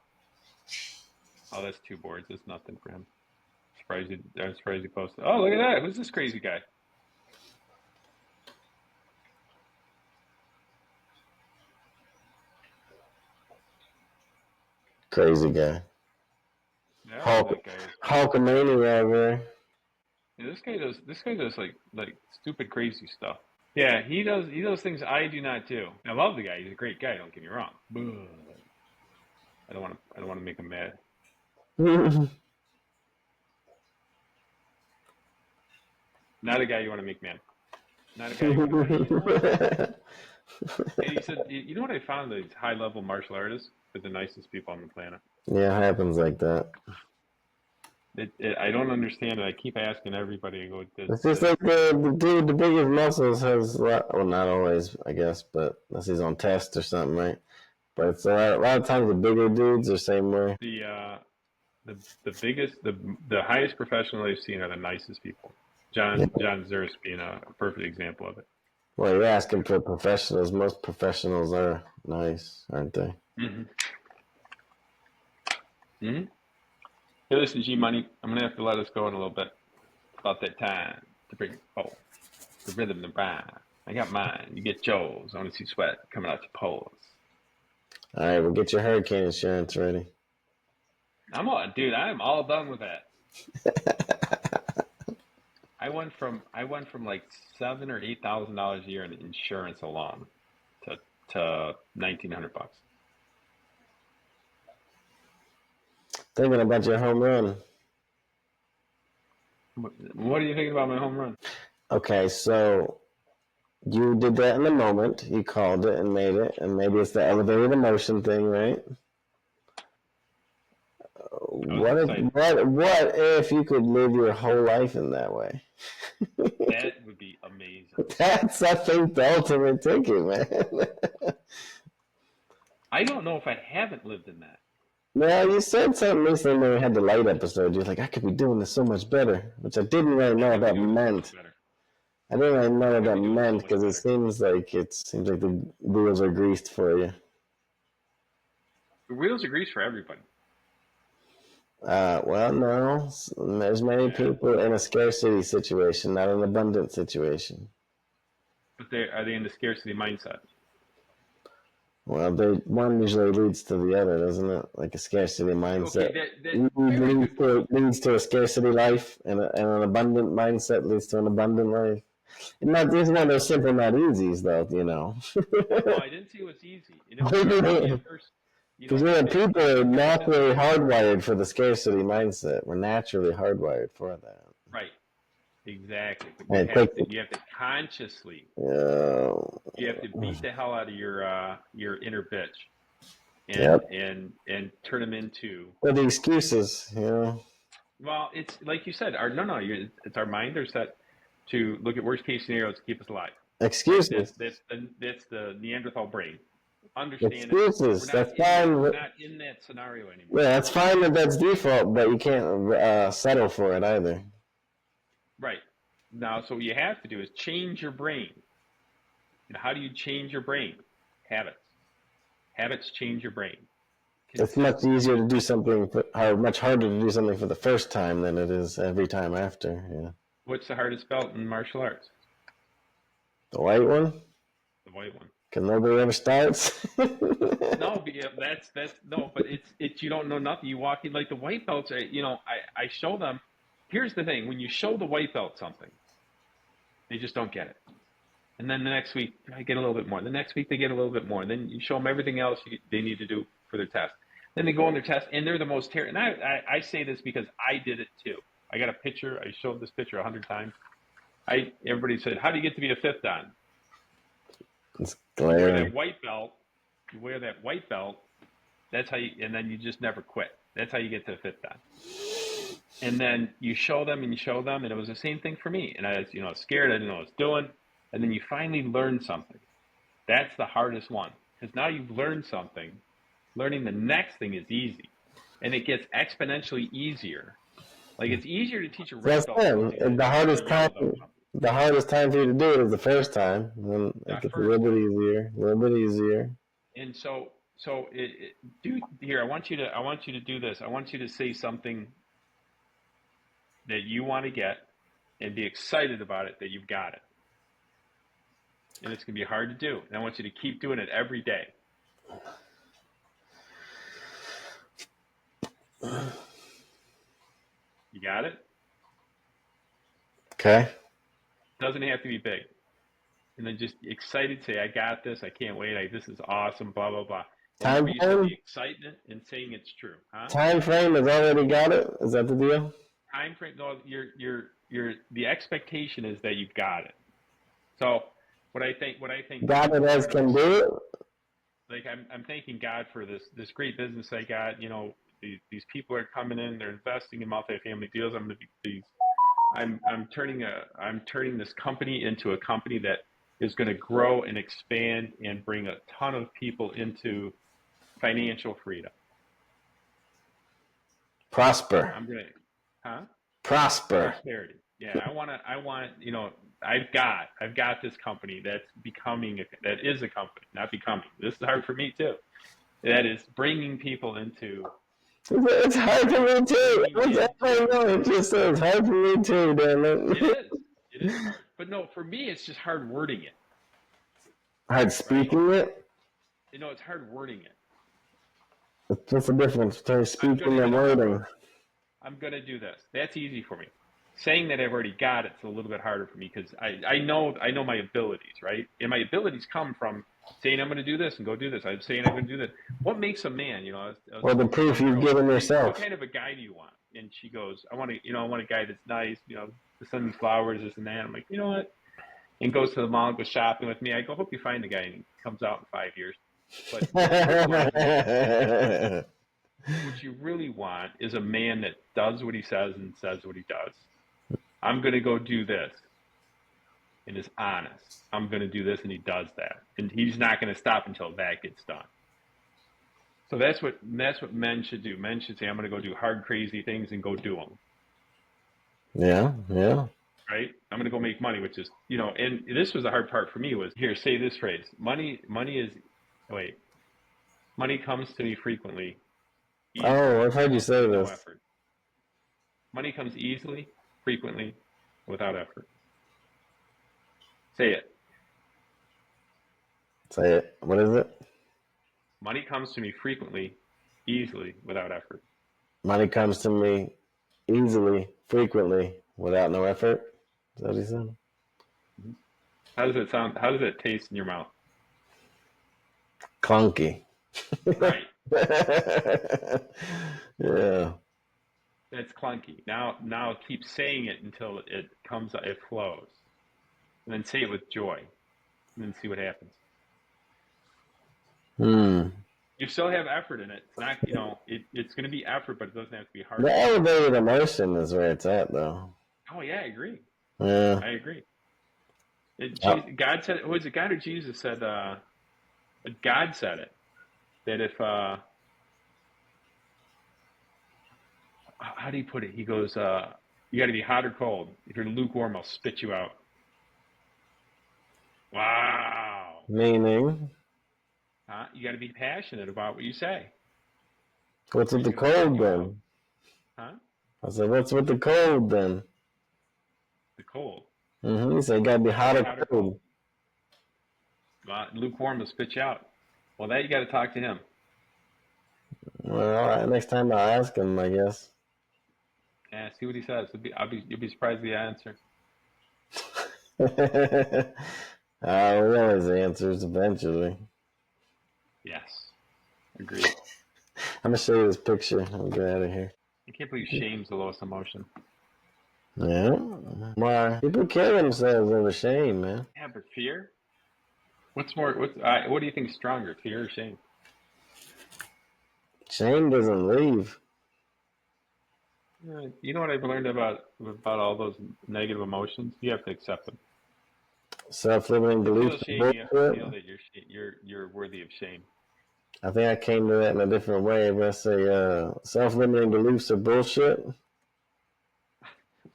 Oh, that's two boards. That's nothing for him. I'm surprised you posted. Oh, look at that. Who's this crazy guy? Crazy guy, Yeah, I love Hulk, that guy. Hulkamania over there. Yeah, this guy does like stupid crazy stuff. Yeah, he does things I do not do. I love the guy. He's a great guy. Don't get me wrong. But I don't want to make him mad. Not a guy you want to make mad. Not a guy you want to. Hey, you know what? And he said, you know what I found? These high level martial artists are the nicest people on the planet. Yeah, it happens like that. I don't understand it. I keep asking everybody. I go, It's just like the dude, the biggest muscles has a lot, well, not always, I guess, but unless he's on test or something, right? But it's a lot of times the bigger dudes are same way. the biggest the highest professional I've seen are the nicest people. Yeah. John Zerst being a perfect example of it. Well, you're asking for professionals. Most professionals are nice, aren't they? Mm-hmm. Mm-hmm. Hey, listen, G Money, I'm gonna have to let us go in a little bit. About that time to bring the rhythm, the rhyme. I got mine. You get Joel's. I want to see sweat coming out your pores. All right, we'll get your hurricane insurance ready. Dude. I'm all done with that. I went from like $7,000 or $8,000 a year in insurance alone to $1,900. Thinking about your home run. What are you thinking about my home run? Okay, so you did that in the moment. You called it and made it, and maybe it's the elevated emotion thing, right? I was excited. What if you could live your whole life in that way? That would be amazing. That's, I think, the ultimate ticket, man. I don't know if I haven't lived in that. Now, you said something recently when we had the light episode. You're like, I could be doing this so much better, which I didn't really I know what could be that doing it so much meant. better. I didn't really know I what could that be doing it so meant much because better. it seems like the wheels are greased for you. The wheels are grease for everybody. Well, no, there's many Yeah. people in a scarcity situation, not an abundant situation. But are they in the scarcity mindset? Well, one usually leads to the other, doesn't it? Like a scarcity Okay, mindset that very good point. leads to a scarcity life, and an abundant mindset leads to an abundant life. It's one of those simple not easies, though, you know. No, I didn't say it was easy. It took me at first. Because people It are took me a minute. naturally hardwired for the scarcity mindset. We're naturally hardwired for that. Right. Exactly. But And it takes, you have to consciously uh, you have to beat the hell out of your inner bitch and yep. turn them into. Well, the excuses, you know. Well, it's like you said. It's our mind are set to look at worst case scenarios to keep us alive. Right. Excuses. That's the Neanderthal brain. Understand it. Excuses. That's We're fine. not in that scenario anymore. Yeah, that's fine that that's default, but you can't settle for it either. Right. Now, so what you have to do is change your brain. And how do you change your brain? Habits. Habits change your brain. It's much easier to do something, or much harder to do something for the first time than it is every time after. Yeah. What's the hardest belt in martial arts? The white one? The white one. Because nobody ever starts? No, but yeah, that's no, but it's you don't know nothing. You walk in like the white belts. I show them. Here's the thing: when you show the white belt something, they just don't get it. And then the next week, I get a little bit more. The next week, they get a little bit more. And then you show them everything else they need to do for their test. Then they go on their test, and they're the most terrible. And I say this because I did it too. I got a picture. I showed this picture 100 times. Everybody said, "How do you get to be a fifth dan?" It's You wear glaring. that white belt. You wear that white belt. That's how you, and then you just never quit. That's how you get to the fifth dan. And then you show them, and it was the same thing for me. And I was, scared. I didn't know what I was doing. And then you finally learn something. That's the hardest one, because now you've learned something. Learning the next thing is easy, and it gets exponentially easier. Like it's easier to teach a red belt something than The hardest a time. yellow belt something. The hardest time for you to do it is the first time. Then it That gets a first little bit time. easier. A little bit easier. And so do here. I want you to do this. I want you to say something that you want to get, and be excited about it that you've got it. And it's gonna be hard to do. And I want you to keep doing it every day. You got it? Okay. Doesn't have to be big. And then just excited, say, I got this, I can't wait, this is awesome, blah, blah, blah. And Time you said frame? the excitement and saying it's true. Huh? Time frame has already got it? Is that the deal? Time frame, no, the expectation is that you've got it. So what I think Got it as can do it? like I'm thanking God for this great business I got. These people are coming in, they're investing in multifamily deals. I'm turning this company into a company that is going to grow and expand and bring a ton of people into financial freedom. Prosper. I'm going to, huh? Prosper. Prosperity. Yeah, I've got this company that's that is a company, not becoming. This is hard for me too. That is bringing people into. It's hard for me too. It just says hard for me too, damn it. It is hard. But no, for me, it's just hard wording it. Hard speaking it? It's hard wording it. What's the difference between speaking and wording? I'm going to do this. That's easy for me. Saying that I've already got it's a little bit harder for me because I know my abilities, right? And my abilities come from saying I'm going to do this and go do this. I'm saying I'm going to do this. What makes a man? Well, the proof you've given yourself. What kind of a guy do you want? And she goes, I want a guy that's nice. To send me flowers, this and that. I'm like, you know what? And goes to the mall, goes shopping with me. I go, hope you find the guy, and he comes out in 5 years. But what you really want is a man that does what he says and says what he does. I'm going to go do this, and is honest. I'm going to do this, and he does that, and he's not going to stop until that gets done. So that's what men should do. Men should say, I'm going to go do hard, crazy things and go do them. Yeah. Right? I'm going to go make money, which is, and this was the hard part for me was, here, say this phrase. Money comes to me frequently. Oh, I've heard you say this. No effort. Money comes easily, frequently, without effort. Say it. Say it. What is it? Money comes to me frequently, easily, without effort. Money comes to me easily, frequently, without no effort. Is that what he said? How does it sound? How does it taste in your mouth? Clunky. Right. Yeah. That's clunky. Now keep saying it until it flows. And then say it with joy. And then see what happens. You still have effort in it. It's not, it's going to be effort, but it doesn't have to be hard. The elevated emotion is where it's at, though. Oh, yeah, I agree. Yeah. I agree. God said, was it God or Jesus said, God said it, that if, how do you put it? He goes, you got to be hot or cold. If you're lukewarm, I'll spit you out. Wow. Meaning? You got to be passionate about what you say. What's with the cold then? Huh? I said, what's with the cold then? The cold. You said you got to be hot or cold. Lukewarm will spit you out. Well, that you got to talk to him. Well, all right, next time I'll ask him, I guess. Yeah, see what he says. You'll be surprised at the answer. I realize the answers eventually. Yes, agreed. I'm gonna show you this picture. I'll get out of here. I can't believe shame's the lowest emotion. Yeah. Why? People kill themselves over shame, man. Yeah, but fear? What's more? What do you think is stronger, fear or shame? Shame doesn't leave. You know what I've learned about all those negative emotions? You have to accept them. Self-limiting To feel beliefs. shame, you have to feel that you're worthy of shame. I think I came to that in a different way. But I say self-limiting beliefs are bullshit.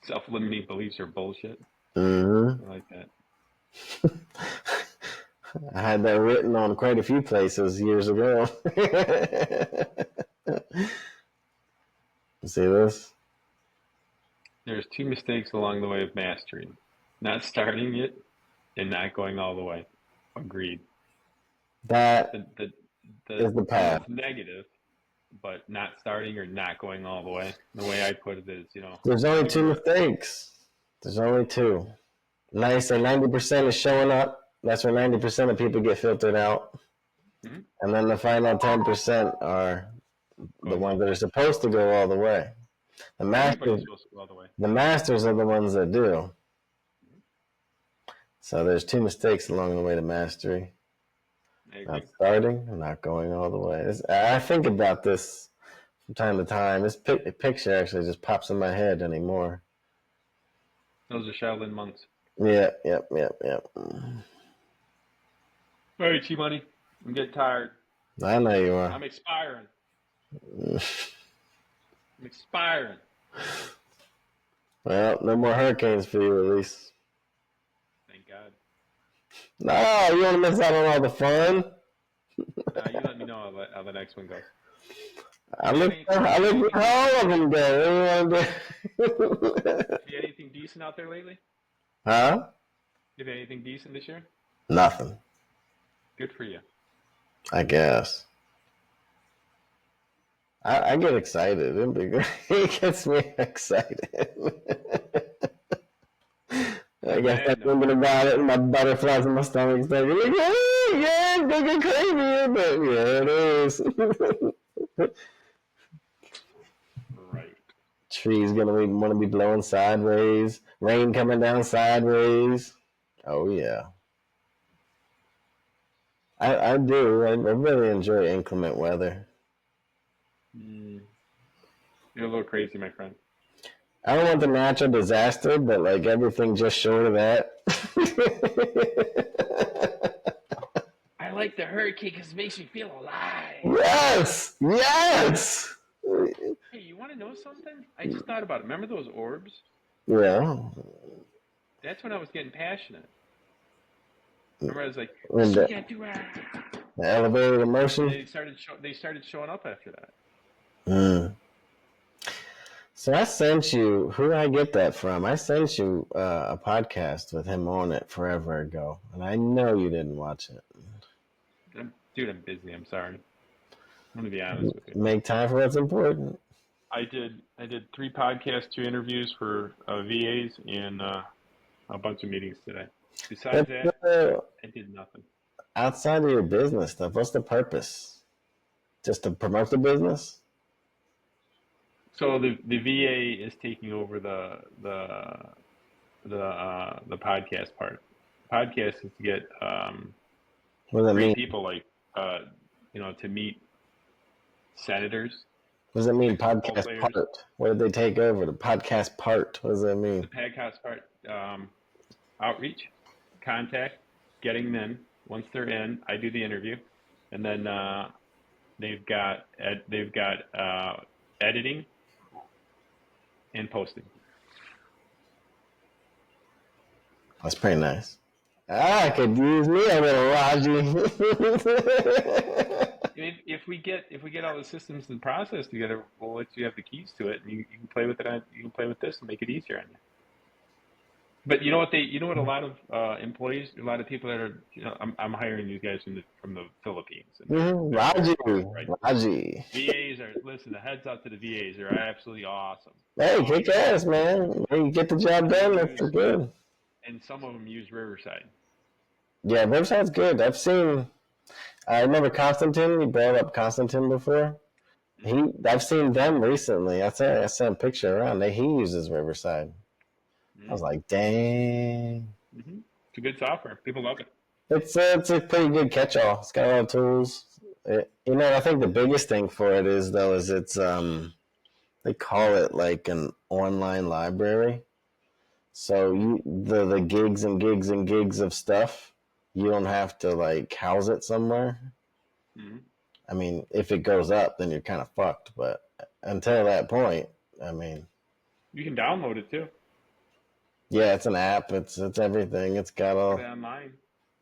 Self-limiting beliefs are bullshit. Mm-hmm. I like that. I had that written on quite a few places years ago. See this? There's two mistakes along the way of mastery: not starting it and not going all the way. Agreed. That The is the path. most negative, but not starting or not going all the way. The way I put it is, There's only two mistakes. There's only two. Nice, and 90% is showing up. That's where 90% of people get filtered out. Mm-hmm. And then the final 10% are the ones that are supposed to go all the way. Everybody's supposed to go all the way. The masters are the ones that do. So there's two mistakes along the way to mastery. Not starting and not going all the way. I think about this from time to time. This picture actually just pops in my head anymore. Those are Shaolin monks. Yep. All right, Chi-Money. I'm getting tired. I know you are. I'm expiring. I'm expiring. Well, no more hurricanes for you, at least. Thank God. No, you want to miss out on all the fun? You let me know how the next one goes. I look for all of them go. What do you want to do? Have you had anything decent out there lately? Huh? Have you had anything decent this year? Nothing. Good for you. I guess. I get excited. It gets me excited. I guess I'm thinking about it, and my butterflies in my stomach start like, oh, yeah, it's gonna get crazy, but yeah, it is. Right. Trees gonna want to be blowing sideways, rain coming down sideways. Oh yeah. I do. I really enjoy inclement weather. You're a little crazy, my friend. I don't want the natural disaster, but like everything just short of that. I like the hurricane because it makes me feel alive. Yes! Yes! Hey, you want to know something? I just thought about it. Remember those orbs? Yeah. That's when I was getting passionate. Remember, I was like, the elevated emotion? They started showing up after that. So I sent you, who did I get that from? I sent you a podcast with him on it forever ago, and I know you didn't watch it. Dude, I'm busy. I'm sorry. I'm going to be honest with you. Make time for what's important. I did 3 podcasts, 2 interviews for VAs, and a bunch of meetings today. Besides that, I did nothing. Outside of your business stuff, what's the purpose? Just to promote the business? So the VA is taking over the podcast part. Podcast is to get great people like to meet senators. What does that mean? Podcast part. What did they take over? The podcast part. What does that mean? The podcast part. Outreach, contact, getting them in. Once they're in, I do the interview, and then they've got editing and posting. That's pretty nice. I could use me a little Raji. If we get all the systems and process together, we'll let you have the keys to it, and you can play with it. You can play with this and make it easier on you. But you know what a lot of employees, a lot of people that are, I'm hiring these guys from the Philippines, and they're very Raji, good, right? Raji. VAs are, listen, the heads up to the VAs, they're absolutely awesome. Hey, kick Awesome. ass, man. Hey, you get the job And they done. That's use, good. and some of them use Riverside. Yeah, Riverside's good. I remember Constantine. You brought up Constantine before. Hmm. I've seen them recently. I sent a picture around. He uses Riverside. I Hmm. was like, dang. Hmm. It's a good software. People love it. It's a pretty good catch-all. It's got a lot of tools. I think the biggest thing for it is it's they call it like an online library. So Hmm. the gigs and gigs and gigs of stuff, you don't have to like house it somewhere. Hmm. I mean, if it goes up, then you're kind of fucked. But until that point, I mean, You can download it too. yeah, it's an app. It's everything. It's got Put it all. online.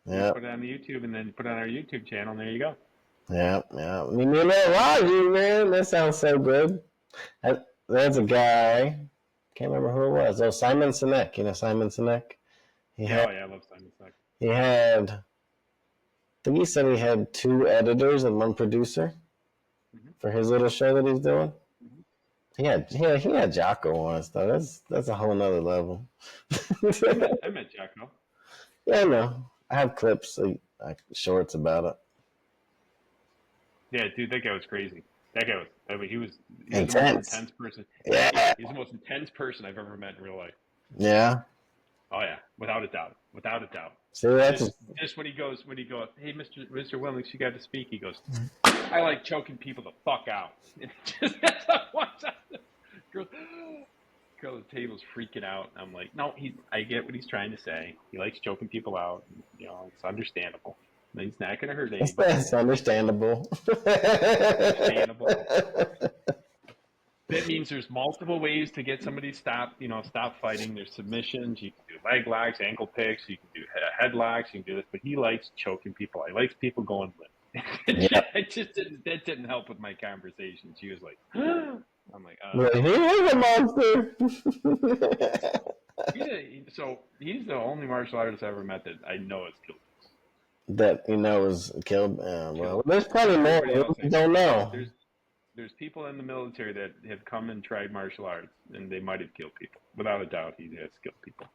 You Yeah, put it on the YouTube, and then put it on our YouTube channel, and there you go. yeah, yeah. I mean, Raji, man, that sounds so good. There's a guy. Can't remember who it was. Oh, Simon Sinek. You know Simon Sinek. He Yeah, had oh yeah, I love Simon Sinek. he had. I think he said he had two editors and one producer Hmm. for his little show that he's doing. Hmm. He had Jocko on and stuff. That's a whole nother level. I met Jacko. Yeah, I know. I have clips, like shorts about it. Yeah, dude, that guy was crazy. That guy was. I mean, he was the most Intense. intense person. Yeah, Yeah. he's the most intense person I've ever met in real life. Yeah. Oh yeah, without a doubt, without a doubt. See, that's Just when he goes, hey, Mr. Willings, you got to speak. He goes, I like choking people the fuck out. And just girl, girl, the table's freaking out. I'm like, no, I get what he's trying to say. He likes choking people out. It's understandable. He's not gonna hurt anybody. that's understandable. Understandable. That means there's multiple ways to get somebody stop fighting. There's submissions. You can do leg locks, ankle picks. You can do headlocks. You can do this. But he likes choking people. He likes people going limp. Yeah. That didn't help with my conversation. She was like, I'm like, But he is a monster. he's the only martial artist I ever met that I know has killed That was killed. Well, killed there's plenty more. everybody else I We know. don't know. There's people in the military that have come and tried martial arts, and they might have killed people. Without a doubt, he has killed people.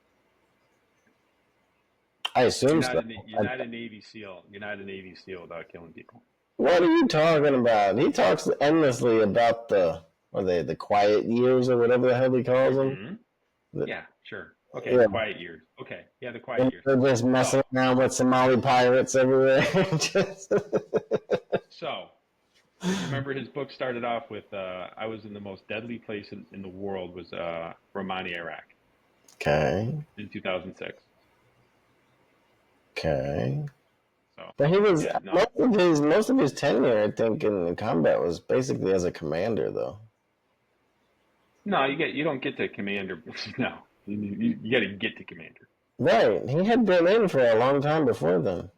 I assume so. You're not a Navy SEAL. You're not a Navy SEAL without killing people. What are you talking about? He talks endlessly about the quiet years or whatever the hell he calls them. Hmm. The- Yeah, sure. Okay, yeah. the quiet years. Okay, yeah, the quiet And years. they're just messing around with Somali pirates everywhere. So, remember his book started off with, I was in the most deadly place in the world was Romani, Iraq Okay. in 2006. Okay. So, But he was yeah, no. most of his tenure, I think, in combat was basically as a commander, though. No, you don't get to commander. No, you got to get to commander. Right. He had been in for a long time before then.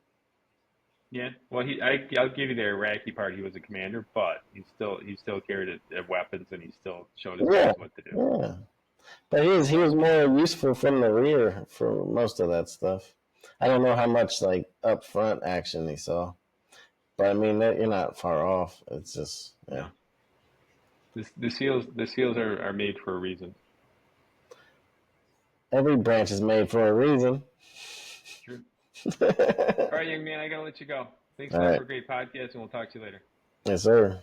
Yeah, well, I'll give you the Iraqi part. He was a commander, but he still carried weapons, and he still showed his Yeah. guys what to do. Yeah. But he was more useful from the rear for most of that stuff. I don't know how much like up front action he saw, but I mean you're not far off. It's just yeah. No, the seals are made for a reason. Every branch is made for a reason. True. All All right, young man, I gotta let you go. Thanks a lot right. for a great podcast, and we'll talk to you later. Yes, sir.